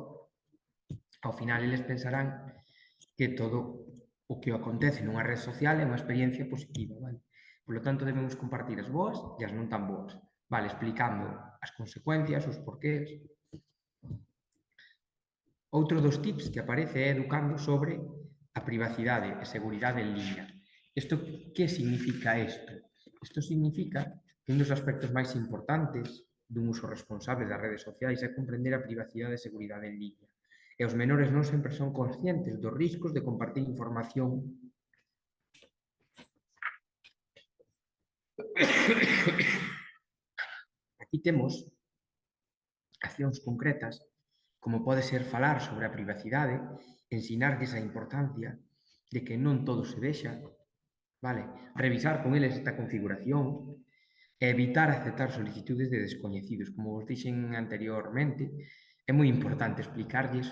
ao final eles pensarán que todo o que acontece nunha rede social é unha experiencia positiva, vale? Por lo tanto, debemos compartir as boas e as non tan boas, vale? Explicando as consecuencias, os porqués. Outro dos tips que aparece é educando sobre a privacidade e seguridade en liña. Isto, que significa isto? Isto significa que un dos aspectos máis importantes dun uso responsable das redes sociais é comprender a privacidade e seguridade en liña. E os menores non sempre son conscientes dos riscos de compartir información aquí temos accións concretas como pode ser falar sobre a privacidade, ensinarlles a importancia de que non todo se vexa, vale? Revisar con eles esta configuración e evitar aceptar solicitudes de descoñecidos. Como vos dixen anteriormente, é moi importante explicarlles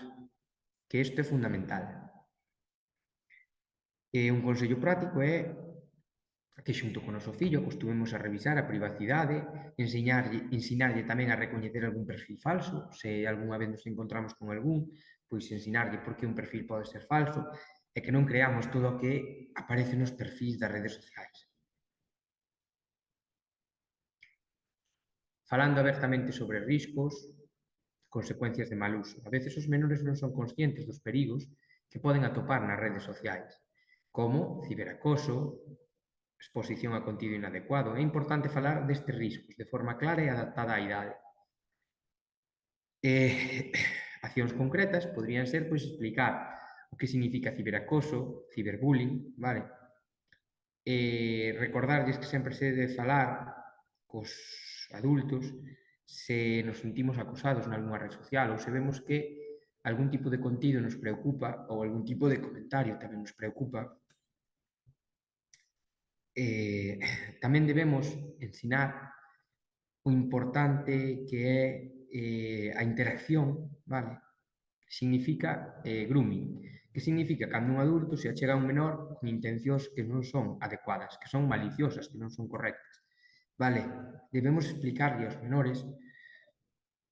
que isto é fundamental. E un consello práctico é que xunto con o noso fillo acostumemos a revisar a privacidade, ensinarlle tamén a recoñecer algún perfil falso, se algunha vez nos encontramos con algún, pois ensinarlle por que un perfil pode ser falso e que non creamos todo o que aparece nos perfis das redes sociais. Falando abertamente sobre riscos, consecuencias de mal uso. A veces os menores non son conscientes dos perigos que poden atopar nas redes sociais, como ciberacoso, exposición a contido inadecuado. É importante falar destes riscos de forma clara e adaptada á idade. Accións concretas poderían ser pois explicar o que significa ciberacoso, ciberbullying, vale? Recordarlles que sempre se debe falar cos adultos se nos sentimos acosados nalgúna rede social ou se vemos que algún tipo de contido nos preocupa ou algún tipo de comentario tamén nos preocupa. Tamén debemos ensinar o importante que é a interacción, vale? Significa grooming, que significa cando un adulto se achega a un menor con intencións que non son adecuadas, que son maliciosas, que non son correctas. Vale, debemos explicarlle aos menores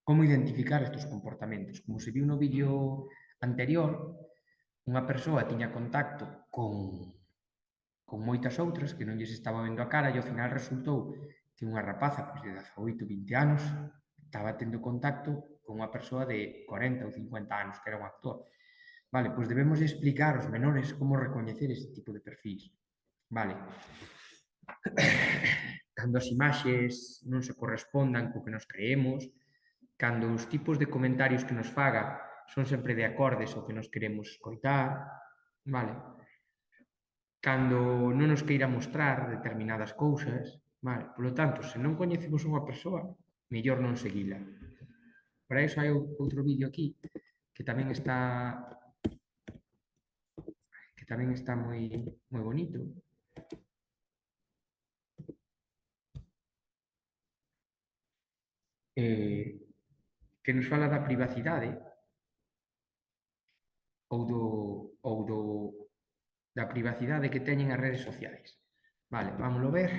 como identificar estes comportamentos. Como se viu no vídeo anterior, unha persoa tiña contacto con moitas outras que non lles estaba vendo a cara e ao final resultou que unha rapaza de 18, 20 anos estaba tendo contacto con unha persoa de 40 ou 50 anos, que era un actor. Vale, pois debemos explicar aos menores como recoñecer este tipo de perfis. Vale. Cando as imaxes non se correspondan co que nos creemos, cando os tipos de comentarios que nos faga son sempre de acordes ao que nos queremos escoitar, vale? Cando non nos queira mostrar determinadas cousas, vale? Por lo tanto, se non coñecemos unha persoa, mellor non seguila. Para iso hai outro vídeo aquí que tamén está moi bonito. Que nos fala da privacidade ou da privacidade que teñen as redes sociais. Vale, vámoslo ver.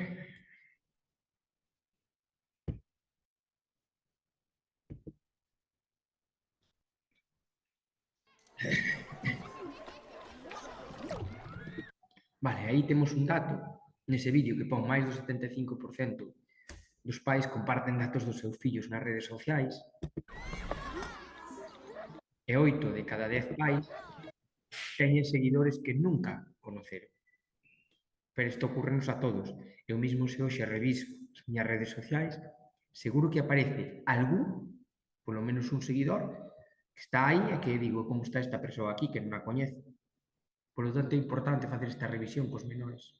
Vale, aí temos un dato nese vídeo que pon máis do 75% dos pais comparten datos dos seus fillos nas redes sociais e 8 de cada 10 pais teñen seguidores que nunca conoceron. Pero isto ocurrenos a todos. Eu mesmo se hoxe reviso as miñas redes sociais, seguro que aparece algún, polo menos un seguidor, que está aí e que digo como está esta persoa aquí que non a coñezo. Por lo tanto, é importante facer esta revisión cos menores.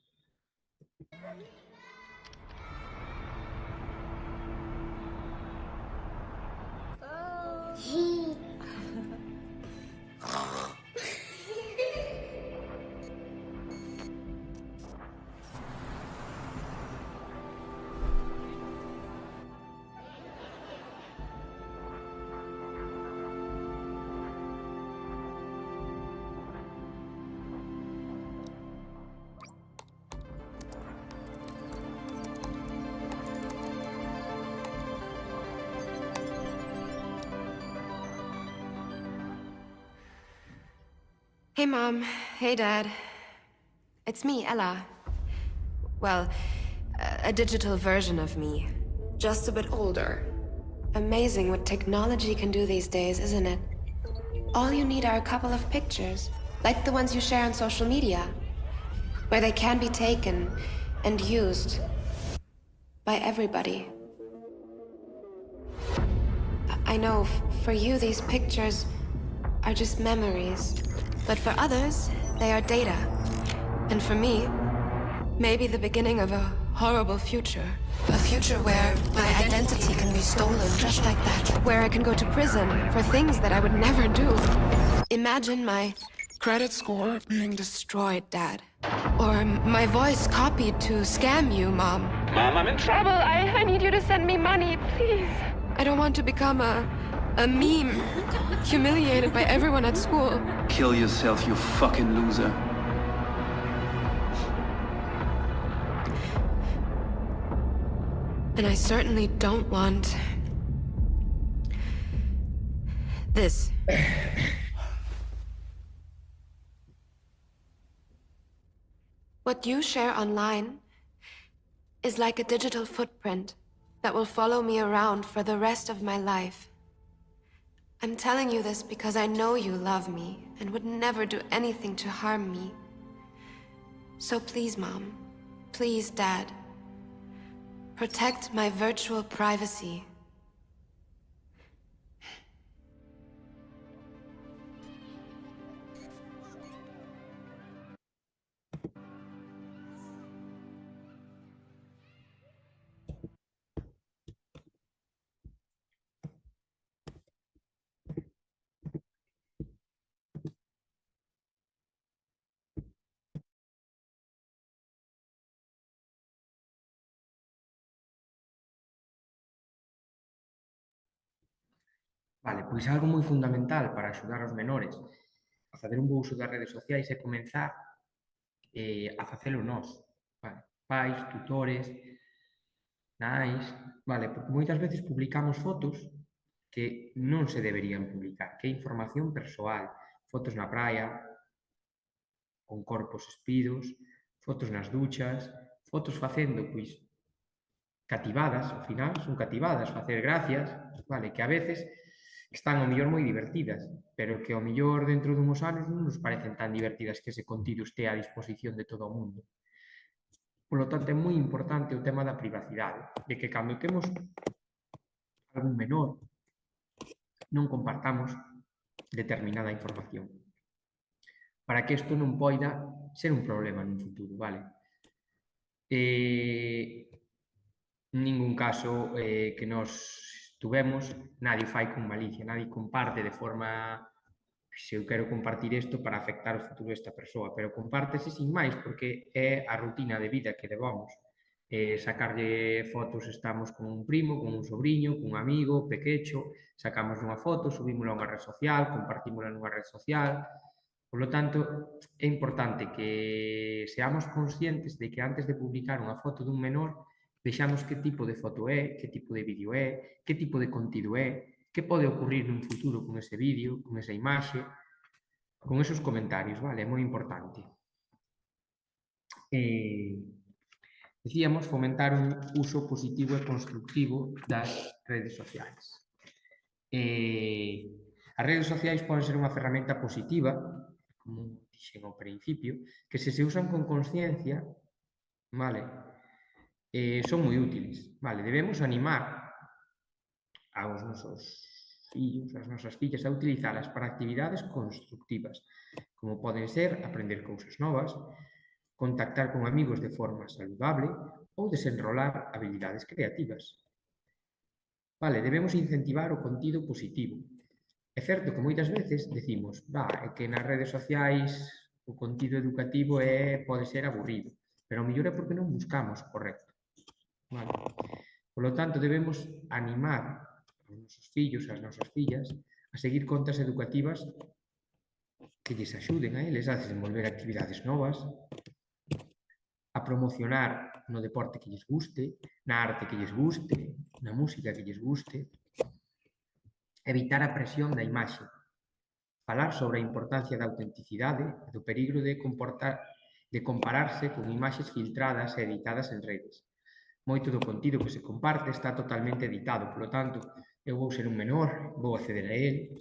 Hey, Mom. Hey, Dad. It's me, Ella. Well, a digital version of me. Just a bit older. Amazing what technology can do these days, isn't it? All you need are a couple of pictures, like the ones you share on social media, where they can be taken and used by everybody. I know, for you, these pictures are just memories. But for others, they are data. And for me, maybe the beginning of a horrible future. A future where my identity can be stolen just like that. Where I can go to prison for things that I would never do. Imagine my credit score being destroyed, Dad. Or my voice copied to scam you, Mom. Mom, I'm in trouble. I need you to send me money, please. I don't want to become a meme, humiliated by everyone at school. Kill yourself, you fucking loser. And I certainly don't want this. What you share online is like a digital footprint that will follow me around for the rest of my life. I'm telling you this because I know you love me and would never do anything to harm me. So please, Mom, please, Dad, protect my virtual privacy. Vale, pois algo moi fundamental para axudar aos menores a facer un bo uso das redes sociais é comenzar a facelo nós, vale? Pais, tutores, nais, vale? Porque moitas veces publicamos fotos que non se deberían publicar, que é información persoal, fotos na praia, con corpos espidos, fotos nas duchas, fotos facendo, pois, cativadas, ao final son cativadas, facer gracias, vale? Que a veces están ao mellor moi divertidas, pero que ao mellor dentro dunhos anos non nos parecen tan divertidas que ese contido estea a disposición de todo o mundo. Por lo tanto, é moi importante o tema da privacidade, de que cando temos algún menor non compartamos determinada información, para que isto non poida ser un problema nun futuro, vale? En ningún caso que nos tuvemos, nadie fai con malicia, nadie comparte de forma se eu quero compartir isto para afectar o futuro desta persoa, pero compártese sin máis porque é a rutina de vida que levamos. Sacarlle fotos, estamos con un primo, con un sobrinho, con un amigo, pequecho, sacamos unha foto, subímola a unha red social, compartímola nunha red social. Por lo tanto, é importante que seamos conscientes de que antes de publicar unha foto dun menor vexamos que tipo de foto é, que tipo de vídeo é, que tipo de contido é, que pode ocurrir nun futuro con ese vídeo, con esa imaxe, con esos comentarios, vale? É moi importante. Decíamos fomentar un uso positivo e constructivo das redes sociais. As redes sociais poden ser unha ferramenta positiva, como dixen ao principio, que se usan con consciencia, vale, son moi útiles, vale, debemos animar aos nosos fillos, as nosas fillas a utilizalas para actividades constructivas, como poden ser aprender cousas novas, contactar con amigos de forma saludable ou desenrolar habilidades creativas. Vale, debemos incentivar o contido positivo. É certo que moitas veces decimos é que nas redes sociais o contido educativo pode ser aburrido, pero o mellor é porque non buscamos o correcto. Vale. Por lo tanto, debemos animar aos nosos fillos, ás nosas fillas, a seguir contas educativas que lles axuden a eles a desenvolver actividades novas, a promocionar no deporte que lles guste, na arte que lles guste, na música que lles guste, evitar a presión da imaxe, falar sobre a importancia da autenticidade e do perigo de compararse con imaxes filtradas e editadas en redes. Moito do contido que se comparte está totalmente editado, polo tanto, eu vou ser un menor, vou acceder a él,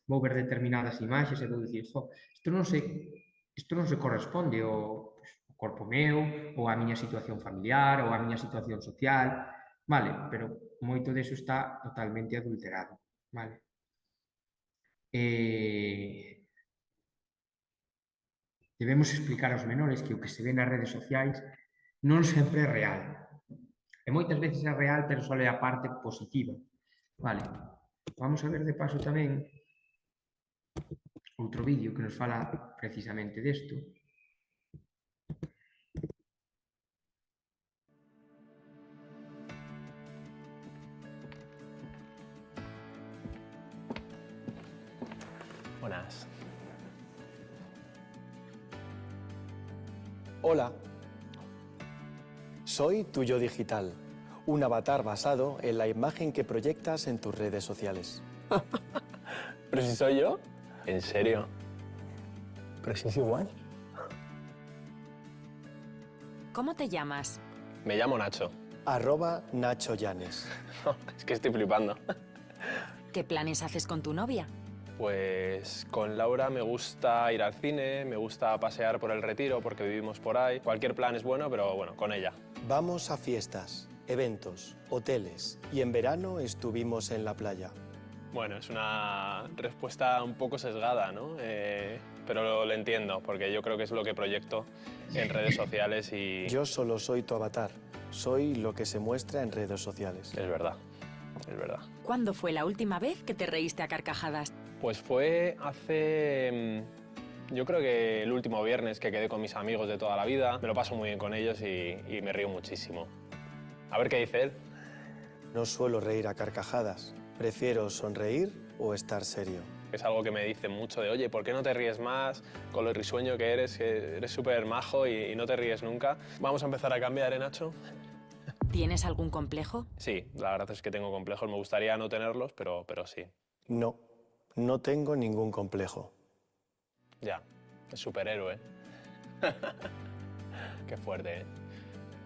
vou ver determinadas imaxes e vou dicir, isto non se corresponde ao corpo meu, ou á miña situación familiar, ou á miña situación social, vale, pero moito deso está totalmente adulterado, vale. Debemos explicar aos menores que o que se ve nas redes sociais non sempre é real. E moitas veces é real, pero só é a parte positiva, vale. Vamos a ver de paso tamén outro vídeo que nos fala precisamente desto. Buenas. Hola. Soy tu yo digital, un avatar basado en la imagen que proyectas en tus redes sociales. ¿Pero si soy yo? ¿En serio? ¿Pero si es igual? ¿Cómo te llamas? Me llamo Nacho. @Nacho Llanes. Es que estoy flipando. ¿Qué planes haces con tu novia? Pues con Laura me gusta ir al cine, me gusta pasear por el Retiro porque vivimos por ahí. Cualquier plan es bueno, pero bueno, con ella. Vamos a fiestas, eventos, hoteles y en verano estuvimos en la playa. Bueno, es una respuesta un poco sesgada, ¿no? Pero lo entiendo, porque yo creo que es lo que proyecto en redes sociales y... Yo solo soy tu avatar, soy lo que se muestra en redes sociales. Es verdad, es verdad. ¿Cuándo fue la última vez que te reíste a carcajadas? Pues fue hace... Yo creo que el último viernes que quedé con mis amigos de toda la vida. Me lo paso muy bien con ellos y me río muchísimo. A ver qué dice él. No suelo reír a carcajadas. Prefiero sonreír o estar serio. Es algo que me dicen mucho de, oye, ¿por qué no te ríes más con lo risueño que eres súper majo y no te ríes nunca? Vamos a empezar a cambiar, ¿eh, Nacho? ¿Tienes algún complejo? Sí, la verdad es que tengo complejos. Me gustaría no tenerlos, pero sí. No, no tengo ningún complejo. Ya, es superhéroe. Qué fuerte, ¿eh?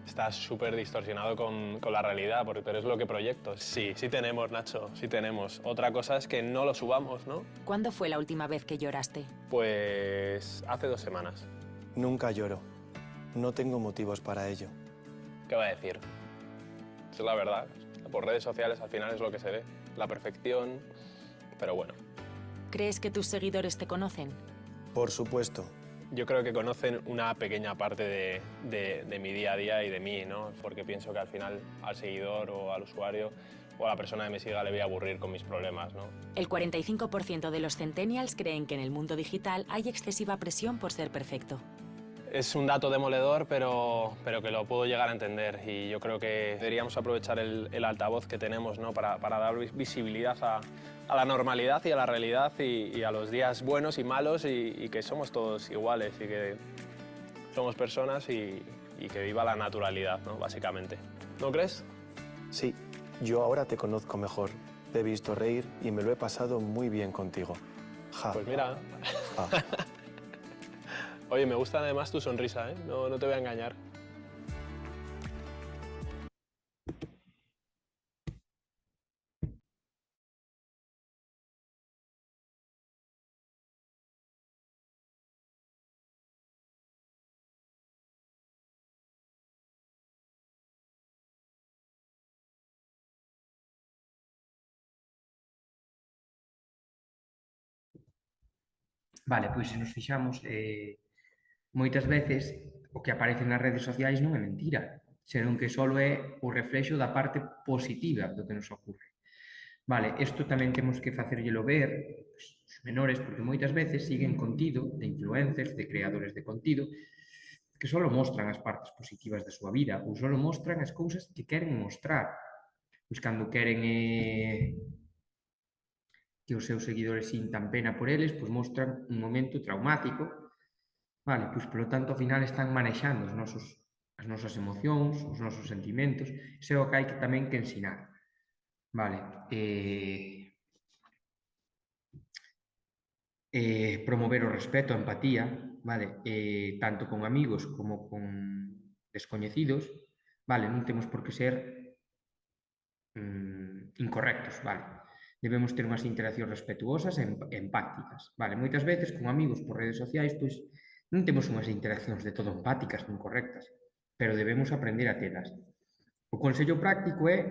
Estás súper distorsionado con la realidad, pero es lo que proyecto. Sí, sí tenemos, Nacho, sí tenemos. Otra cosa es que no lo subamos, ¿no? ¿Cuándo fue la última vez que lloraste? Pues hace 2 semanas. Nunca lloro. No tengo motivos para ello. ¿Qué va a decir? Es la verdad. Por redes sociales al final es lo que se ve. La perfección, pero bueno. ¿Crees que tus seguidores te conocen? Por supuesto. Yo creo que conocen una pequeña parte de mi día a día y de mí, ¿no? Porque pienso que al final al seguidor o al usuario o a la persona que me siga le voy a aburrir con mis problemas, ¿no? El 45% de los centennials creen que en el mundo digital hay excesiva presión por ser perfecto. Es un dato demoledor, pero que lo puedo llegar a entender y yo creo que deberíamos aprovechar el altavoz que tenemos, ¿no? para dar visibilidad a la normalidad y a la realidad y a los días buenos y malos y que somos todos iguales y que somos personas y que viva la naturalidad, ¿no? Básicamente. ¿No crees? Sí, yo ahora te conozco mejor. Te he visto reír y me lo he pasado muy bien contigo. Ja. Pues mira... Ja. Oye, me gusta además tu sonrisa, ¿eh? No te voy a engañar. Vale, pois se nos fixamos, moitas veces o que aparece nas redes sociais non é mentira, senón que só é o reflexo da parte positiva do que nos ocorre. Vale, isto tamén temos que facerllelo ver os menores, porque moitas veces siguen contido de influencers, de creadores de contido, que só mostran as partes positivas da súa vida ou só mostran as cousas que queren mostrar. Pois cando queren que os seus seguidores sintan pena por eles, pois mostran un momento traumático, vale, pois polo tanto ao final están manexando as nosas emocións, os nosos sentimentos, iso é o que hai que tamén que ensinar, vale, promover o respeto, a empatía, vale, tanto con amigos como con descoñecidos, vale, non temos por que ser incorrectos, vale. Debemos ter unhas interaccións respetuosas e empáticas, vale. Moitas veces con amigos por redes sociais, pois non temos unhas interaccións de todo empáticas nin correctas, pero debemos aprender a telas. O consello práctico é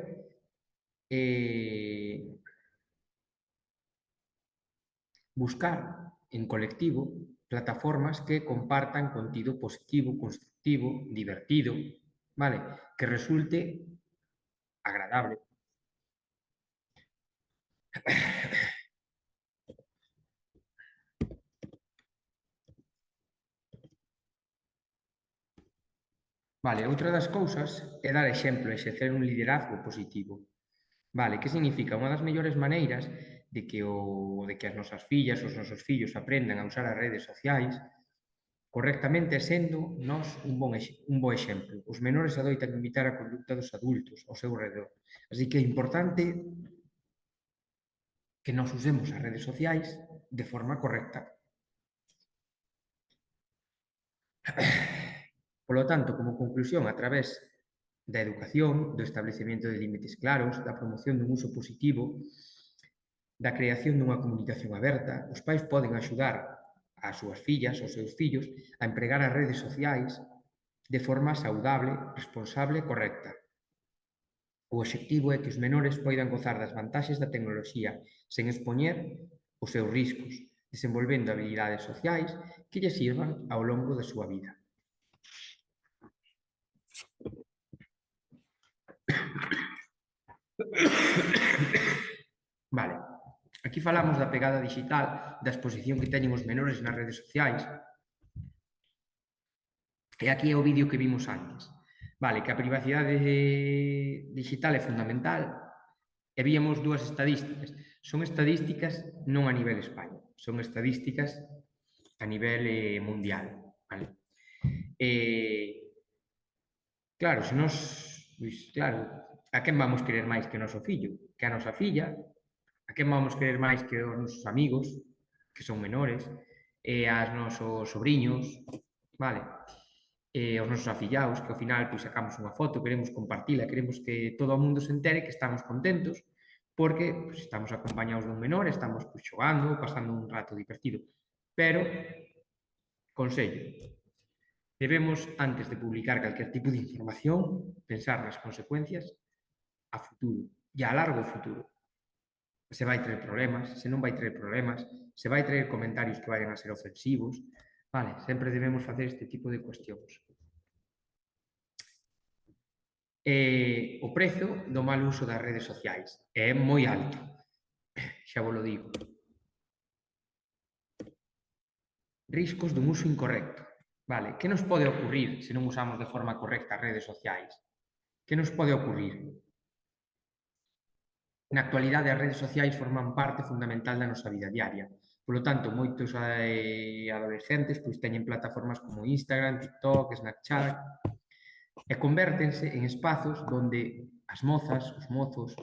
buscar en colectivo plataformas que compartan contido positivo, constructivo, divertido, vale, que resulte agradable. Vale, outra das cousas é dar exemplo, exercer un liderazgo positivo. Vale, que significa? Unha das mellores maneiras de que as nosas fillas, os nosos fillos aprendan a usar as redes sociais correctamente sendo nós un bo exemplo. Os menores adoitan imitar a conducta dos adultos ao seu redor. Así que é importante que nos usemos as redes sociais de forma correcta. Polo tanto, como conclusión, a través da educación, do establecemento de límites claros, da promoción dun uso positivo, da creación dunha comunicación aberta, os pais poden axudar ás súas fillas, aos seus fillos, a empregar as redes sociais de forma saudable, responsable e correcta. O obxectivo é que os menores poidan gozar das vantaxes da tecnoloxía sen expoñer os seus riscos, desenvolvendo habilidades sociais que lles sirvan ao longo da súa vida. Vale, aquí falamos da pegada digital, da exposición que teñen os menores nas redes sociais. E aquí é o vídeo que vimos antes. Vale, que a privacidade digital é fundamental e víamos dúas estadísticas. Son estadísticas non a nivel España, son estadísticas a nivel mundial. Vale. Claro, se nos... Claro, a quen vamos querer máis que o noso fillo? Que a nosa filla? A quen vamos querer máis que os nosos amigos, que son menores? E aos nosos sobriños? Vale. E os nosos afillaos, que ao final pois, sacamos unha foto, queremos compartila, queremos que todo o mundo se entere que estamos contentos porque pois, estamos acompañados dun menor, estamos pois, xogando, pasando un rato divertido. Pero, consello, debemos, antes de publicar calquer tipo de información, pensar nas consecuencias a futuro e a largo futuro. Se vai traer problemas, se non vai traer problemas, se vai traer comentarios que vayan a ser ofensivos. Vale, sempre debemos facer este tipo de cuestións. O prezo do mal uso das redes sociais é moi alto, xa vos lo digo. Riscos dun uso incorrecto. Vale, que nos pode ocurrir se non usamos de forma correcta as redes sociais? Que nos pode ocurrir? Na actualidade, as redes sociais forman parte fundamental da nosa vida diaria. Polo tanto, moitos adolescentes pois, teñen plataformas como Instagram, TikTok, Snapchat e convértense en espazos onde as mozas, os mozos,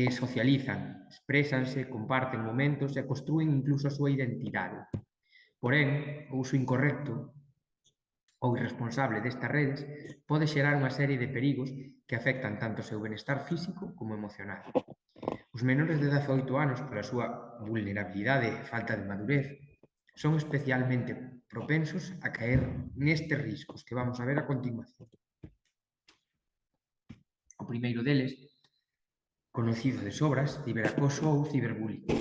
socializan, exprésanse, comparten momentos e construen incluso a súa identidade. Porén, o uso incorrecto ou irresponsable destas redes pode xerar unha serie de perigos que afectan tanto o seu benestar físico como emocional. Os menores de 18 anos, pola súa vulnerabilidade e falta de madurez, son especialmente propensos a caer nestes riscos que vamos a ver a continuación. O primeiro deles, conocido de sobras, ciberacoso ou ciberbullying.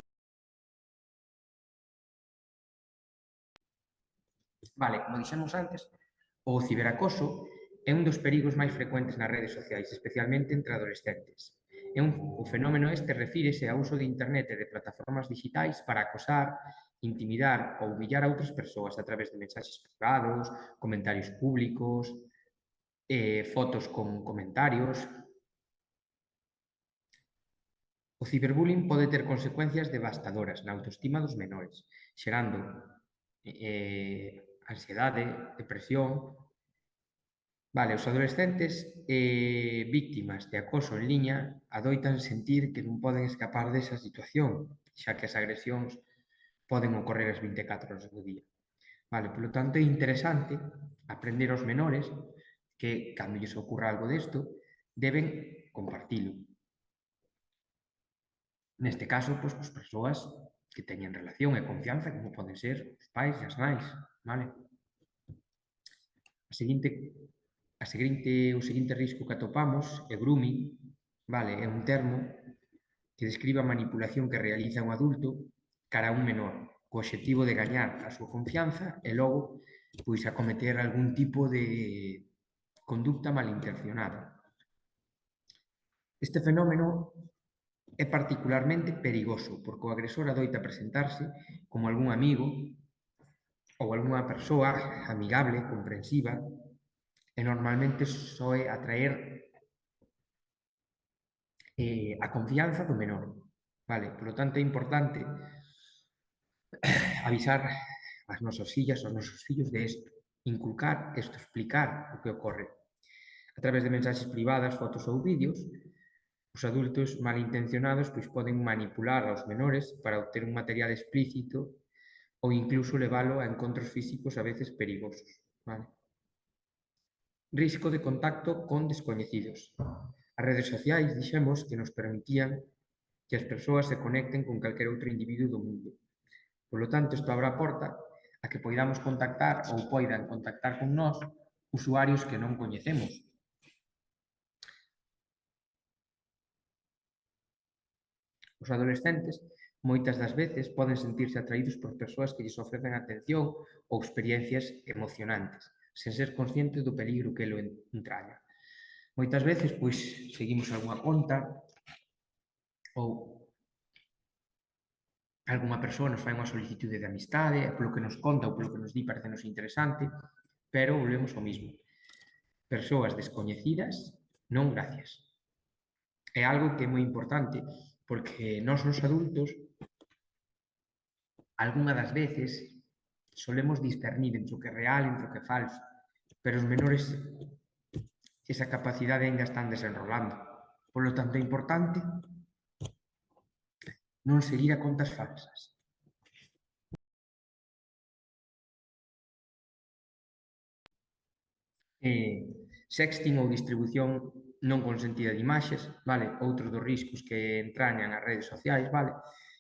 Vale, como dixemos antes, o ciberacoso é un dos perigos máis frecuentes nas redes sociais, especialmente entre adolescentes. O fenómeno este refírese ao uso de internet e de plataformas digitais para acosar, intimidar ou humillar a outras persoas a través de mensaxes privados, comentarios públicos, fotos con comentarios. O ciberbullying pode ter consecuencias devastadoras na autoestima dos menores, xerando ansiedade, depresión. Vale, os adolescentes víctimas de acoso en liña adoitan sentir que non poden escapar desa situación, xa que as agresións poden ocorrer as 24 horas do día. Vale, polo tanto, é interesante aprender aos menores que, cando lles ocurra algo desto, deben compartilo. Neste caso, pois, as persoas que teñen relación e confianza, como poden ser os pais e as nais, vale? O seguinte risco que atopamos é grooming, vale? É un termo que describe a manipulación que realiza un adulto cara a un menor, co obxectivo de gañar a súa confianza e logo, pois, acometer algún tipo de conducta malintencionada. Este fenómeno é particularmente perigoso porque o agresor adoita presentarse como algún amigo ou algunha persoa amigable, comprensiva, e normalmente soe atraer a confianza do menor. Vale? Por lo tanto, é importante avisar as nosas fillas, aos nosos fillos de isto, inculcar isto, explicar o que ocorre. A través de mensaxes privadas, fotos ou vídeos, os adultos malintencionados pois poden manipular aos menores para obter un material explícito ou incluso leválo a encontros físicos a veces perigosos. Vale? Risco de contacto con descoñecidos. As redes sociais, dixemos, que nos permitían que as persoas se conecten con calquer outro individuo do mundo. Por lo tanto, isto abre a porta a que poidamos contactar ou poidan contactar con nós usuarios que non coñecemos. Os adolescentes, moitas das veces, poden sentirse atraídos por persoas que lles ofrecen atención ou experiencias emocionantes, sen ser conscientes do peligro que lo entraña. Moitas veces, pois, seguimos algunha conta ou algunha persoa nos fai unha solicitude de amistade e polo que nos conta ou polo que nos di parecenos interesante, pero volvemos ao mismo. Persoas descoñecidas, non gracias. É algo que é moi importante porque nós, os adultos, algunha das veces solemos discernir entre o que é real e entre o que é falso, pero os menores esa capacidade ainda están desenrolando. Por lo tanto, é importante non seguir a contas falsas. Sexting ou distribución non consentida de imaxes, vale? Outro dos riscos que entrañan as redes sociais, vale?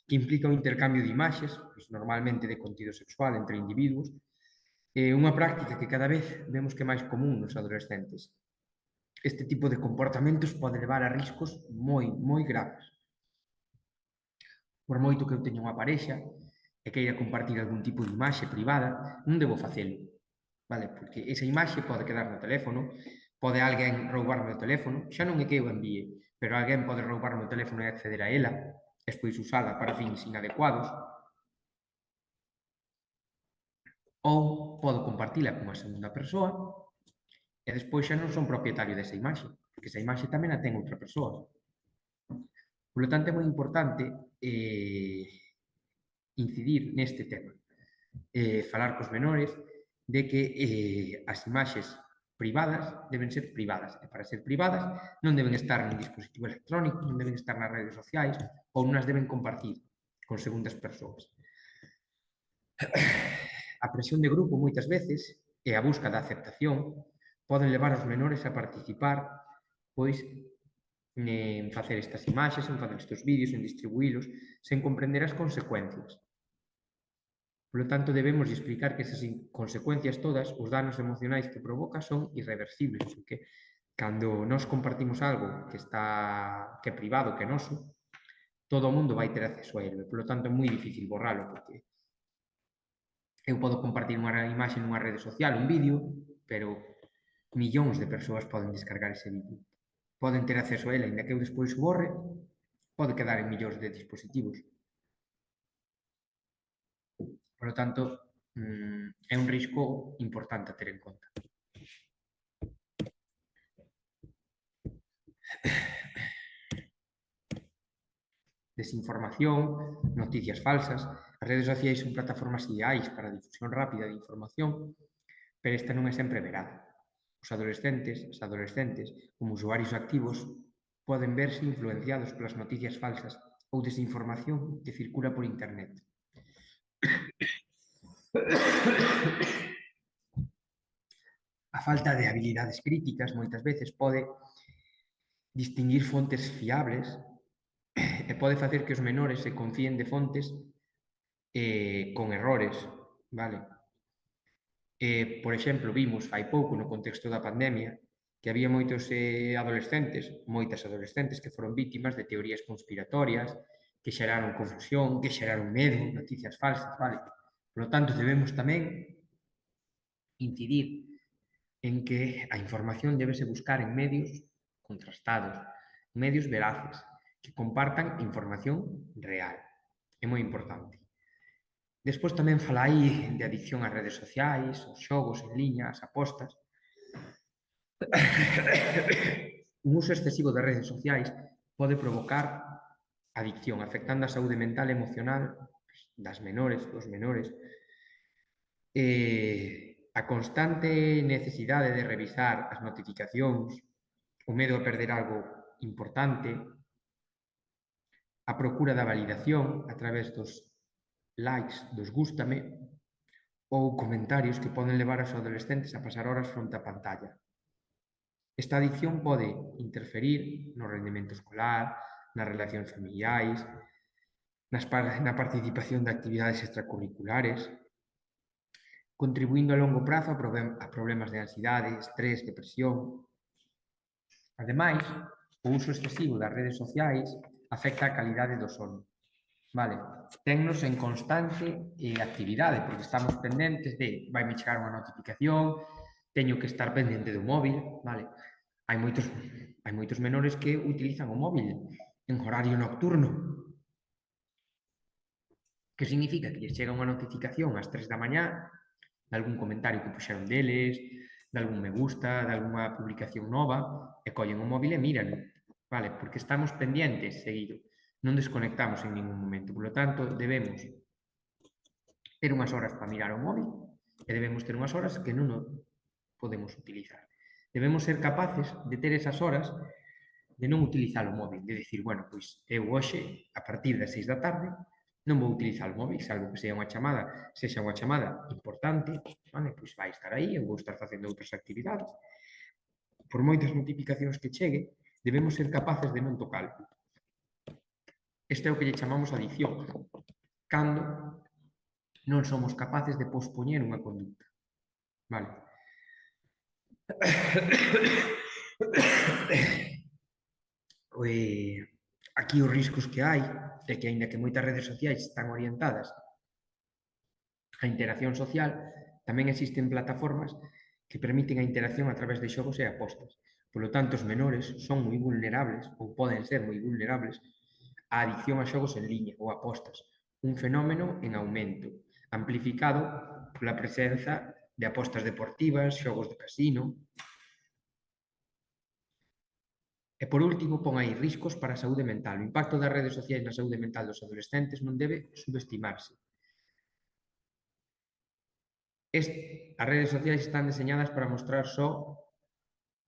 Que implica o intercambio de imaxes, pois, normalmente de contido sexual entre individuos, unha práctica que cada vez vemos que é máis común nos adolescentes. Este tipo de comportamentos pode levar a riscos moi graves. Por moito que eu teña unha parexa e queira compartir algún tipo de imaxe privada, non debo facelo, vale? Porque esa imaxe pode quedar no teléfono, pode alguén roubarme o teléfono, xa non é que eu envíe, pero alguén pode roubarme o teléfono e acceder a ela, e despois usala para fins inadecuados, ou podo compartila con unha segunda persoa e despois xa non son propietario desa imaxe, porque esa imaxe tamén a ten outra persoa. Por lo tanto, é moi importante incidir neste tema, falar cos menores de que as imaxes privadas deben ser privadas, e para ser privadas non deben estar nun dispositivo electrónico, non deben estar nas redes sociais ou non as deben compartir con segundas persoas. A presión de grupo moitas veces e a busca da aceptación poden levar os menores a participar pois en facer estas imaxes, en facer estes vídeos, en distribuílos, sen comprender as consecuencias. Por lo tanto, debemos explicar que esas consecuencias todas, os danos emocionais que provoca son irreversibles, porque cando nós compartimos algo que é privado, que é noso, todo o mundo vai ter acceso a ele. Por lo tanto, é moi difícil borralo, porque eu podo compartir unha imaxe nunha rede social, un vídeo, pero millóns de persoas poden descargar ese vídeo. Poden ter acceso a ele, ainda que eu despois o borre, pode quedar en millóns de dispositivos. Por lo tanto, é un risco importante a ter en conta. Desinformación, noticias falsas. As redes sociais son plataformas ideais para a difusión rápida de información, pero esta non é sempre verá. Os adolescentes, as adolescentes, como usuarios activos, poden verse influenciados polas noticias falsas ou desinformación que circula por internet. A falta de habilidades críticas moitas veces pode distinguir fontes fiables e pode facer que os menores se confíen de fontes con errores, vale? Por exemplo, vimos fai pouco no contexto da pandemia que había moitas adolescentes que foron vítimas de teorías conspiratorias, que xeraron confusión, que xeraron medo, noticias falsas, vale? Por lo tanto, debemos tamén incidir en que a información débese buscar en medios contrastados, medios veraces, que compartan información real. É moi importante. Despois tamén falai de adicción ás redes sociais, os xogos en liña, as apostas. Un uso excesivo das redes sociais pode provocar adicción, afectando a saúde mental e emocional das menores, dos menores. A constante necesidade de revisar as notificacións, o medo a perder algo importante, a procura da validación a través dos likes, dos gústame, ou comentarios que poden levar aos adolescentes a pasar horas fronte á pantalla. Esta adicción pode interferir no rendemento escolar, nas relacións familiares, na participación de actividades extracurriculares, contribuindo a longo prazo a problemas de ansiedade, estrés, depresión. Ademais, o uso excesivo das redes sociais afecta a calidade do sono. Vale, tennos en constante actividade, porque estamos pendentes de vai me chegar unha notificación, teño que estar pendente do móvil, vale? Hai moitos menores que utilizan o móvil en horario nocturno. Que significa que lles chega unha notificación ás 3 da mañá de algún comentario que puxeron deles, de algún me gusta, de algunha publicación nova, e collen o móvil e miran, vale? Porque estamos pendientes seguido. Non desconectamos en ningún momento. Por lo tanto, debemos ter unhas horas para mirar o móvil e debemos ter unhas horas que non o podemos utilizar. Debemos ser capaces de ter esas horas de non utilizar o móvil, de dicir, bueno, pois eu hoxe, a partir das 6 da tarde, non vou utilizar o móvil, salvo que sexa unha chamada importante, vale? Pois vai estar aí, eu vou estar facendo outras actividades. Por moitas notificacións que chegue, debemos ser capaces de non tocalo. Este é o que lle chamamos adicción, cando non somos capaces de pospoñer unha conducta. Vale? Aquí os riscos que hai é que, aínda que moitas redes sociais están orientadas á interacción social, tamén existen plataformas que permiten a interacción a través de xogos e apostas. Por lo tanto, os menores son moi vulnerables, ou poden ser moi vulnerables, a adicción a xogos en liña ou apostas, un fenómeno en aumento, amplificado pola presenza de apostas deportivas, xogos de casino. E, por último, pon aí riscos para a saúde mental. O impacto das redes sociais na saúde mental dos adolescentes non debe subestimarse. As redes sociais están deseñadas para mostrar só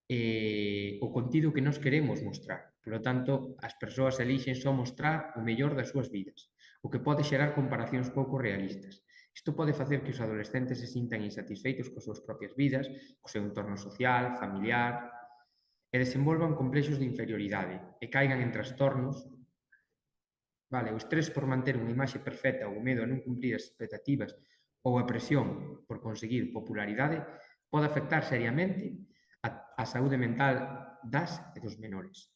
o contido que nos queremos mostrar. Por lo tanto, as persoas elixen só mostrar o mellor das súas vidas, o que pode xerar comparacións pouco realistas. Isto pode facer que os adolescentes se sintan insatisfeitos coas súas propias vidas, co seu entorno social, familiar, e desenvolvan complexos de inferioridade e caigan en trastornos. O estrés por manter unha imaxe perfecta ou o medo a non cumprir as expectativas ou a presión por conseguir popularidade pode afectar seriamente a saúde mental das e dos menores.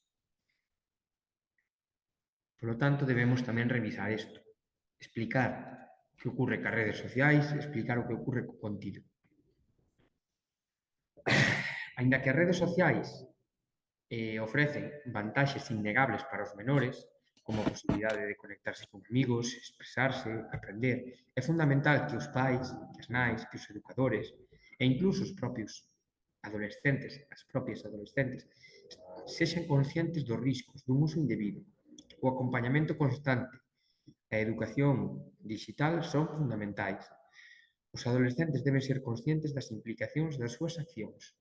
Por lo tanto, debemos tamén revisar isto, explicar o que ocorre cas redes sociais, explicar o que ocorre co contido. Aínda que as redes sociais ofrecen vantaxes innegables para os menores, como a posibilidade de conectarse con amigos, expresarse, aprender, é fundamental que os pais, que as nais, que os educadores e incluso os propios adolescentes, as propias adolescentes, sexan conscientes dos riscos dun uso indebido. O acompañamento constante e a educación digital son fundamentais. Os adolescentes deben ser conscientes das implicacións das súas accións.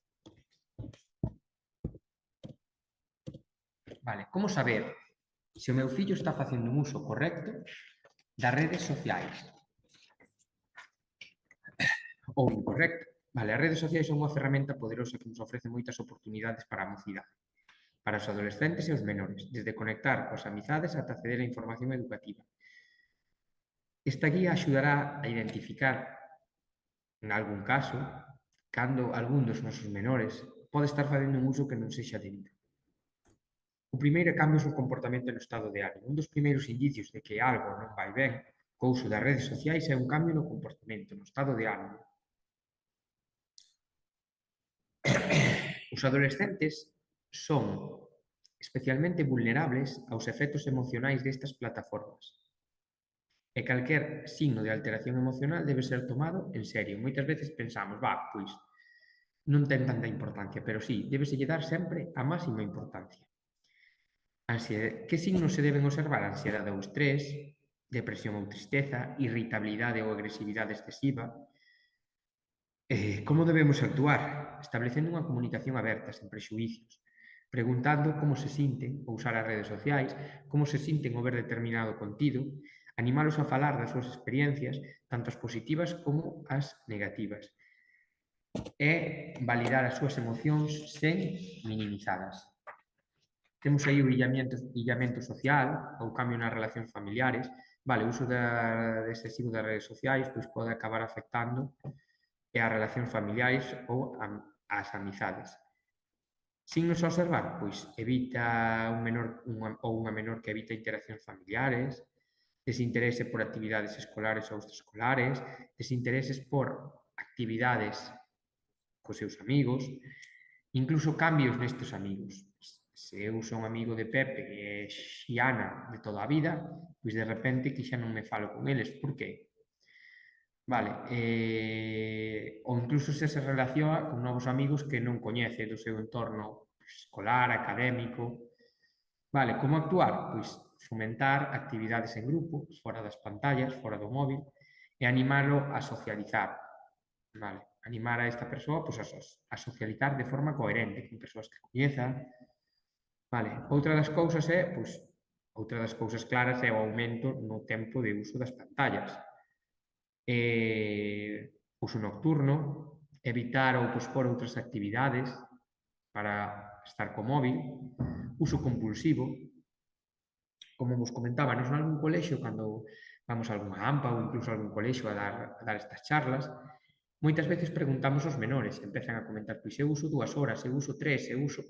Como saber se o meu fillo está facendo un uso correcto das redes sociais ou incorrecto? As redes sociais son unha ferramenta poderosa que nos ofrece moitas oportunidades para a mocidade, para os adolescentes e os menores, desde conectar coas amizades ata acceder a información educativa. Esta guía axudará a identificar, en algún caso, cando algún dos nosos menores pode estar facendo un uso que non sexa debido. O primeiro é cambios no comportamento e no estado de ánimo. Un dos primeiros indicios de que algo non vai ben co uso das redes sociais é un cambio no comportamento, no estado de ánimo. Os adolescentes son especialmente vulnerables aos efectos emocionais destas plataformas. E calquer signo de alteración emocional debe ser tomado en serio. Moitas veces pensamos, pois non ten tanta importancia, pero sí, débeselle dar sempre a máxima importancia. Que signos se deben observar? Ansiedade ou estrés, depresión ou tristeza, irritabilidade ou agresividade excesiva. Como debemos actuar? Establecendo unha comunicación aberta, sen prexuicios, preguntando como se sinten ao usar as redes sociais, como se sinten ao ver determinado contido, animalos a falar das súas experiencias, tanto as positivas como as negativas, e validar as súas emocións sen minimizadas. Temos aí o illamento social, ou cambio nas relacións familiares. O uso excesivo das redes sociais pode acabar afectando as relacións familiares ou as amizades. Signos a observar? Evita un menor ou unha menor que evita interaccións familiares, desinterese por actividades escolares ou extraescolares, desintereses por actividades cos seus amigos, incluso cambios nestes amigos. Se eu son amigo de Pepe e Xiana de toda a vida, pois de repente que xa non me falo con eles. Por qué? Ou incluso se relaciona con novos amigos que non coñece do seu entorno escolar, académico. Como actuar? Pois fomentar actividades en grupo, fora das pantallas, fora do móvil, e animalo a socializar. Animar a esta persoa a socializar de forma coherente con persoas que coñeza. Outra das cousas claras é o aumento no tempo de uso das pantallas. Uso nocturno, evitar ou pospor outras actividades para estar co móvil, uso compulsivo. Como vos comentaba, en algún colexio, cando vamos a algunha AMPA ou incluso a algún colexio a dar estas charlas, moitas veces preguntamos aos menores, empezan a comentar, pois eu uso 2 horas, eu uso 3, eu uso...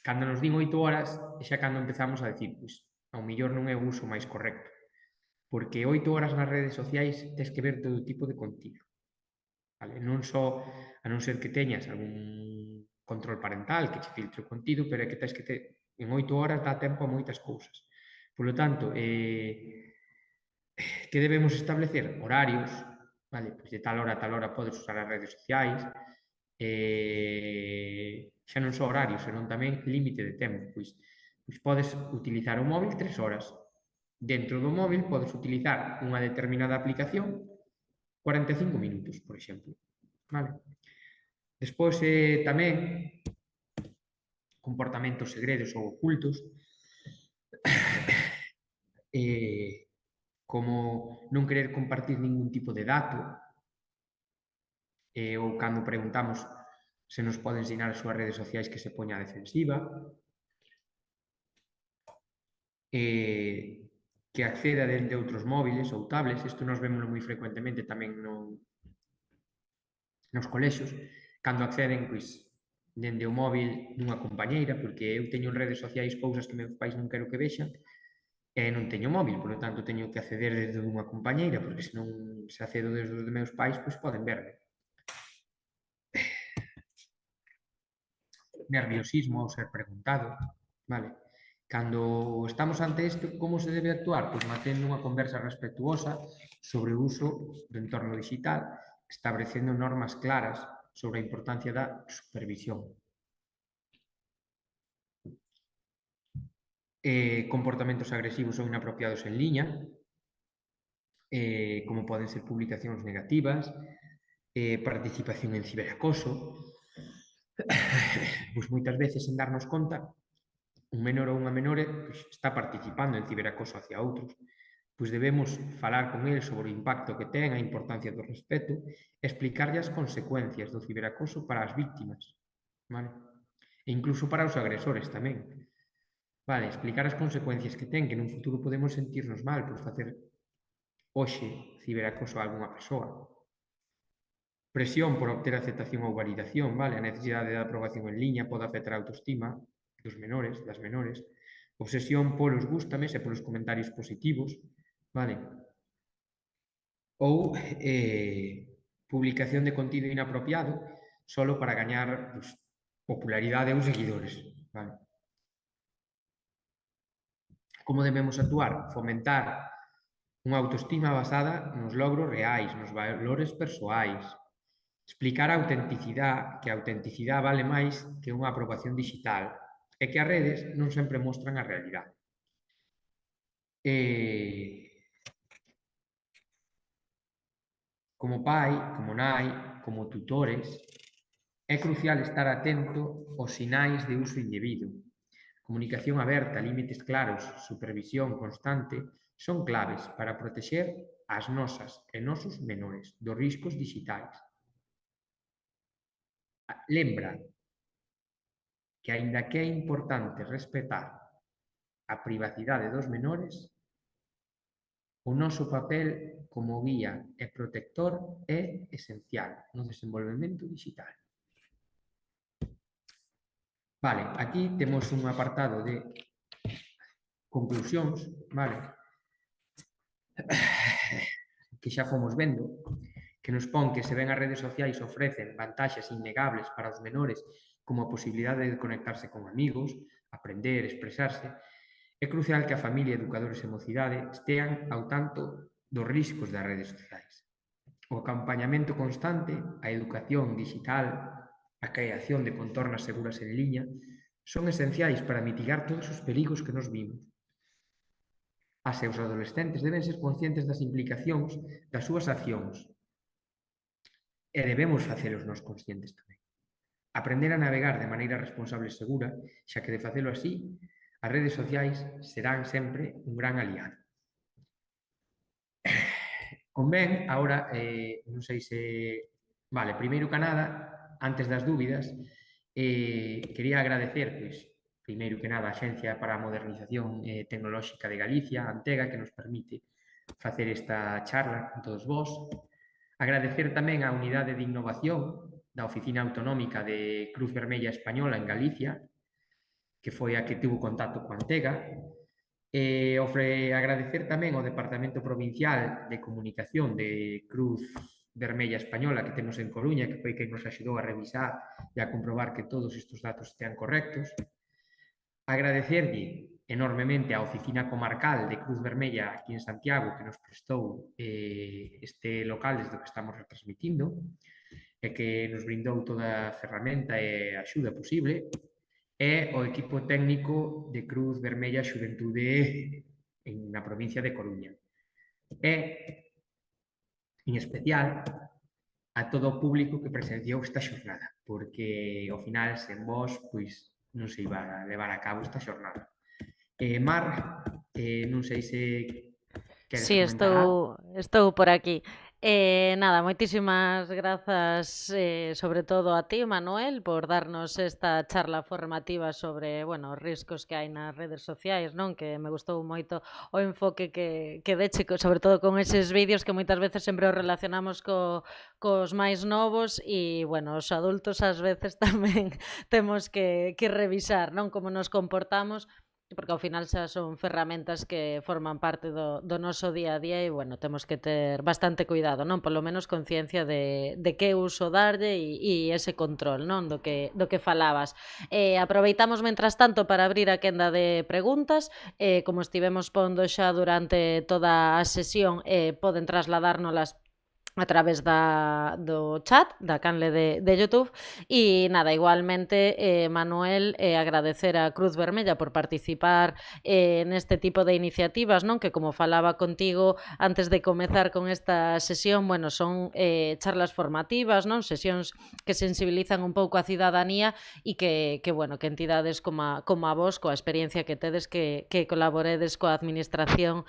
Cando nos din 8 horas, é xa cando empezamos a dicir, pois, ao mellor non é o uso máis correcto, porque 8 horas nas redes sociais tes que ver todo tipo de contido. Non só, a non ser que teñas algún control parental que che filtre o contido, pero é que tens que ter, en 8 horas dá tempo a moitas cousas. Por lo tanto, que debemos establecer? Horarios, pois de tal hora a tal hora podes usar as redes sociais, xa non só horarios, senón tamén límite de tempo, pois podes utilizar o móvil 3 horas. Dentro do móvil podes utilizar unha determinada aplicación 45 minutos, por exemplo. Despois tamén comportamentos segredos ou ocultos, como non querer compartir ningún tipo de dato, ou cando preguntamos se nos pode ensinar as súas redes sociais que se poña a defensiva, que acceda dende outros móviles ou tablets. Isto nos vemos moi frecuentemente tamén nos colexios, cando acceden pois, dende o móvil dunha compañeira, porque eu teño en redes sociais cousas que meus pais non quero que vexan, e non teño móvil, por lo tanto teño que acceder desde unha compañeira, porque senón se accedo desde os de meus pais, pois poden verme. Nerviosismo ao ser preguntado, vale? Cando estamos ante isto, como se debe actuar? Pois mantendo unha conversa respetuosa sobre o uso do entorno digital, establecendo normas claras sobre a importancia da supervisión. Comportamentos agresivos ou inapropiados en liña, como poden ser publicacións negativas, participación en ciberacoso. Pois moitas veces, sen darnos conta, un menor ou unha menore pois, está participando en ciberacoso hacia outros. Pois debemos falar con el sobre o impacto que ten, a importancia do respeto, e explicarlle as consecuencias do ciberacoso para as víctimas, vale? E incluso para os agresores tamén. Vale, explicar as consecuencias que ten, que nun futuro podemos sentirnos mal por facer hoxe ciberacoso a algunha persoa. Presión por obter aceptación ou validación, vale? A necesidade de aprobación en liña pode afectar a autoestima dos menores, das menores. Obsesión polos gústames e polos comentarios positivos, vale? Ou publicación de contido inapropiado solo para gañar pues, popularidade ou seguidores, vale? Como debemos actuar? Fomentar unha autoestima basada nos logros reais, nos valores persoais. Explicar a autenticidade, que a autenticidade vale máis que unha aprobación digital e que as redes non sempre mostran a realidade. Como pai, como nai, como tutores, é crucial estar atento aos sinais de uso indebido. Comunicación aberta, límites claros, supervisión constante son claves para protexer as nosas e nosos menores dos riscos digitais. Lembra que, aínda que é importante respetar a privacidade dos menores, o noso papel como guía e protector é esencial no desenvolvemento digital. Vale, aquí temos un apartado de conclusións, vale, que xa fomos vendo, que nos pon que se ben as redes sociais ofrecen vantaxes innegables para os menores como a posibilidade de conectarse con amigos, aprender, expresarse, é crucial que a familia, educadores e mocidade estean ao tanto dos riscos das redes sociais. O acompañamento constante, a educación digital, a creación de contornas seguras en liña, son esenciais para mitigar todos os perigos que nos vimos. As e os adolescentes deben ser conscientes das implicacións das súas accións e debemos facelos nós conscientes tamén. Aprender a navegar de maneira responsable e segura, xa que de facelo así, as redes sociais serán sempre un gran aliado. Convén, agora, non sei se... Vale, primeiro que nada, antes das dúbidas, quería agradecer, pois, primeiro que nada, a Axencia para a Modernización Tecnolóxica de Galicia, Antega, que nos permite facer esta charla con todos vós. Agradecer tamén a Unidade de Innovación da Oficina Autonómica de Cruz Vermella Española en Galicia, que foi a que tivo contacto coa Antega. Agradecer tamén ao Departamento Provincial de Comunicación de Cruz Vermella Española que temos en Coruña, que foi quen nos axudou a revisar e a comprobar que todos estes datos estean correctos. Agradecerlle enormemente á Oficina Comarcal de Cruz Vermella aquí en Santiago que nos prestou este local desde o que estamos retransmitindo e que nos brindou toda a ferramenta e a axuda posible, e o equipo técnico de Cruz Vermella Xuventude na provincia de Coruña. E, en especial, a todo o público que presenciou esta xornada, porque, ao final, sen vós, pois, non se iba a levar a cabo esta xornada. Mar, non sei se Queres Sí, comentar algo? estou por aquí. Nada, moitísimas grazas, sobre todo a ti, Manuel, por darnos esta charla formativa sobre, bueno, os riscos que hai nas redes sociais, non? Que me gustou moito o enfoque que deche, sobre todo con eses vídeos que moitas veces sempre os relacionamos cos máis novos e, bueno, os adultos ás veces tamén temos que revisar, non? Como nos comportamos, porque ao final xa son ferramentas que forman parte do noso día a día e, bueno, temos que ter bastante cuidado, non? Polo menos conciencia de que uso darlle e ese control, non? Do que falabas. Aproveitamos, mentras tanto, para abrir a quenda de preguntas. Como estivemos pondo xa durante toda a sesión, poden trasladárnolas a través do chat, da canle de YouTube. E nada, igualmente, Manuel, agradecer a Cruz Vermella por participar neste tipo de iniciativas, non? Que, como falaba contigo antes de comezar con esta sesión, bueno, son charlas formativas, non? Sesións que sensibilizan un pouco a cidadanía e que bueno, que entidades como a vos, coa experiencia que tedes, que colaboredes coa administración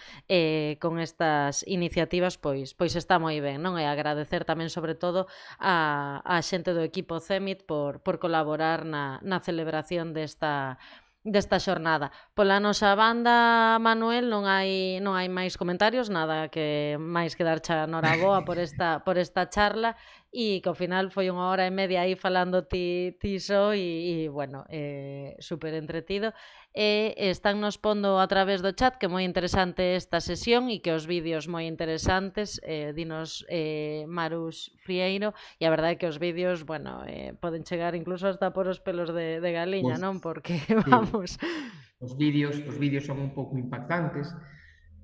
con estas iniciativas, pois está moi ben, non? E agradecer tamén, sobre todo, a xente do equipo CEMIT por colaborar na celebración desta xornada. Pola nosa banda, Manuel, non hai máis comentarios, nada que máis que darche a noraboa por esta charla, e que ao final foi 1 hora e media aí falando ti só e bueno, super entretido. Están nos pondo a través do chat que moi interesante esta sesión e que os vídeos moi interesantes, dinos Marus Frieiro, e a verdade é que os vídeos, bueno, poden chegar incluso hasta por os pelos de galiña, non? Porque, vamos... Os vídeos son un pouco impactantes,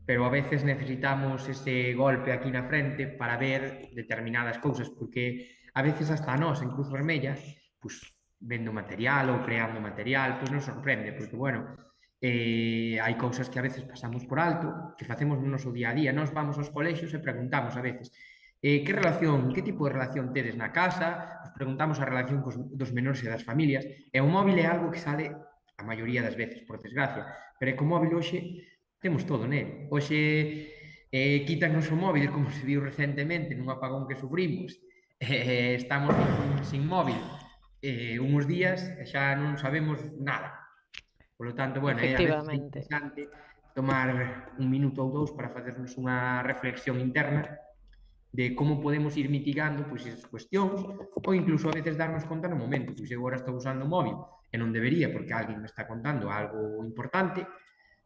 pero a veces necesitamos ese golpe aquí na frente para ver determinadas cousas, porque a veces hasta nós, en Cruz Vermella, pues, vendo material ou creando material, pois nos sorprende, porque, bueno, hai cousas que a veces pasamos por alto, que facemos no noso día a día. Nos vamos aos colexios e preguntamos a veces que tipo de relación tedes na casa, nos preguntamos a relación dos menores e das familias, e o móvil é algo que sale a maioría das veces, por desgracia, pero é que o móvil hoxe temos todo nele. Hoxe quítanos o móvil, como se viu recentemente nun apagón que sufrimos, estamos sin móvil uns días e xa non sabemos nada. Por lo tanto, bueno, é a veces interesante tomar 1 minuto ou 2 para facernos unha reflexión interna de como podemos ir mitigando pois esas cuestións, ou incluso a veces darnos conta no momento, pois eu agora estou usando o móvil e non debería porque alguén me está contando algo importante,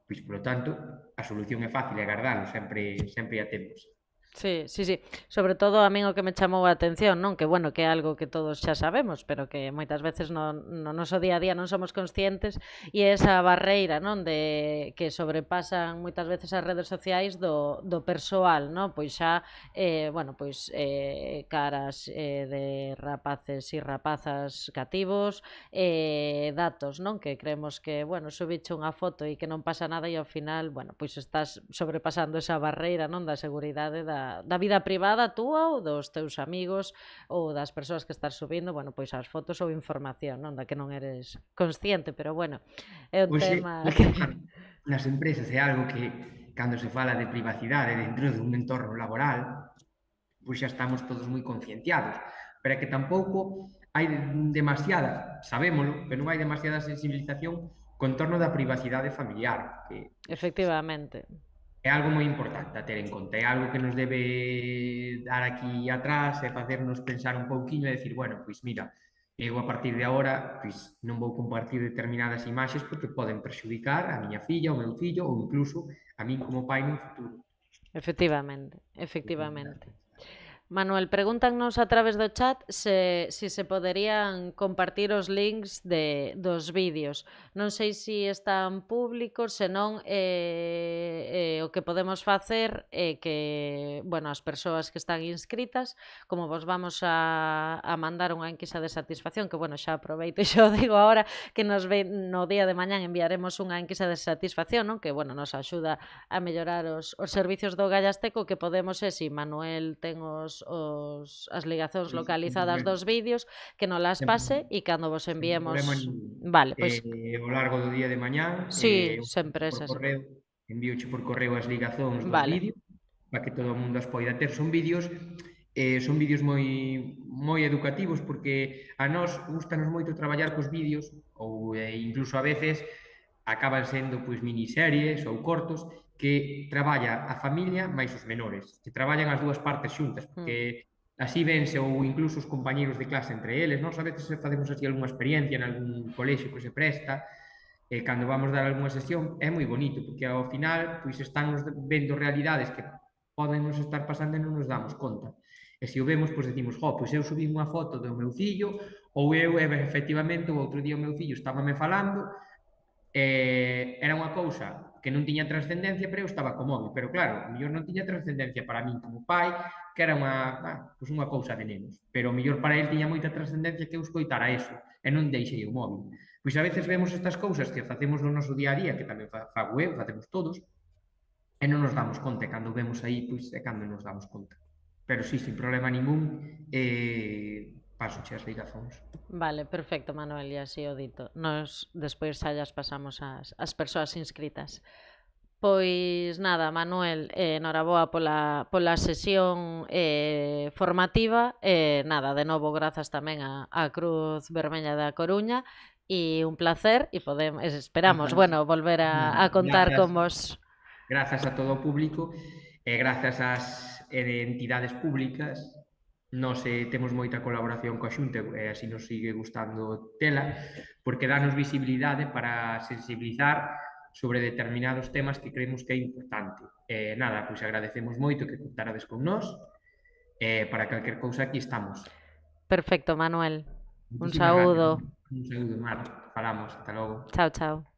pois, polo tanto, a solución é fácil, é agardalo, sempre a temos. Sí. Sobre todo a min o que me chamou a atención, non? Que, bueno, que é algo que todos xa sabemos, pero que moitas veces no noso día a día non somos conscientes, e esa barreira, non? De que sobrepasan moitas veces as redes sociais do persoal, non? Pois xa, bueno, pois caras de rapaces e rapazas cativos, datos, non? Que creemos que, bueno, subiche unha foto e que non pasa nada e ao final, bueno, pois estás sobrepasando esa barreira, non? Da seguridade da vida privada túa ou dos teus amigos ou das persoas que estás subindo, bueno, pois as fotos ou información, non? Da que non eres consciente, pero bueno, é un tema que... Nas empresas é algo que, cando se fala de privacidade dentro dun entorno laboral, pois xa estamos todos moi concienciados, pero é que tampouco hai demasiada, sabémolo, pero non hai demasiada sensibilización con torno da privacidade familiar. Efectivamente. É algo moi importante a ter en conta, é algo que nos debe dar aquí atrás e facernos pensar un pouquiño e decir, bueno, pois mira, eu a partir de agora pois non vou compartir determinadas imaxes porque poden perxudicar a miña filla, o meu fillo ou incluso a min como pai no futuro. Efectivamente. Manuel, pregúntanos a través do chat se se poderían compartir os links dos vídeos. Non sei se están públicos, senón o que podemos facer é que, bueno, as persoas que están inscritas, como vos vamos a mandar unha enquisa de satisfacción, que, bueno, xa aproveito e xa o digo agora, que no día de mañán enviaremos unha enquisa de satisfacción, non? Que, bueno, nos axuda a mellorar os servicios do Gallasteco, que podemos é, se Manuel ten as ligazóns localizadas dos vídeos, que non las pase e cando vos enviemos... Vale, pois... Ao largo do día de mañán, sí, sempre por correo, Envíoche por correo as ligazóns dos Vale. vídeos para que todo o mundo as poida ter. Son vídeos moi educativos porque a nós gustanos moito traballar cos vídeos ou incluso a veces acaban sendo pois miniseries ou cortos que traballa a familia máis os menores, que traballan as dúas partes xuntas, porque así vense ou incluso os compañeiros de clase entre eles. Nós a veces facemos así algunha experiencia en algún colexio que se presta, cando vamos dar algunha sesión, é moi bonito, porque ao final pois están vendo realidades que poden nos estar pasando e non nos damos conta. E se o vemos, pois decimos, pois eu subí unha foto do meu fillo, ou eu, efectivamente, o outro día o meu fillo estábame falando, era unha cousa que non tiña trascendencia, pero eu estaba co móvil. Pero claro, mellor non tiña trascendencia para min como pai, que era unha cousa de nenos. Pero mellor para ele tiña moita trascendencia que eu escoitara eso, e non deixei o móvil. Pois a veces vemos estas cousas que facemos no noso día a día, que tamén fago eu, facemos todos, e non nos damos conta, e cando vemos aí, pois é cando nos damos conta. Pero sí, sin problema ningún, pasoche as ligazóns. Vale, perfecto, Manuel, e así o dito. Nos despois xa llas pasamos as persoas inscritas. Pois nada, Manuel, noraboa pola sesión formativa. Nada, de novo, grazas tamén á Cruz Vermella da Coruña, e un placer, e esperamos, bueno, volver a contar con vos. Grazas a todo o público e grazas ás entidades públicas. Nós temos moita colaboración coa Xunta e así nos sigue gustando tela, porque danos visibilidade para sensibilizar sobre determinados temas que creemos que é importante. Nada, pois agradecemos moito que contarades con nós, para calquer cousa aquí estamos. Perfecto, Manuel. Un saúdo. Un saúdo, Mar. Falamos, hasta logo. Chao, chao.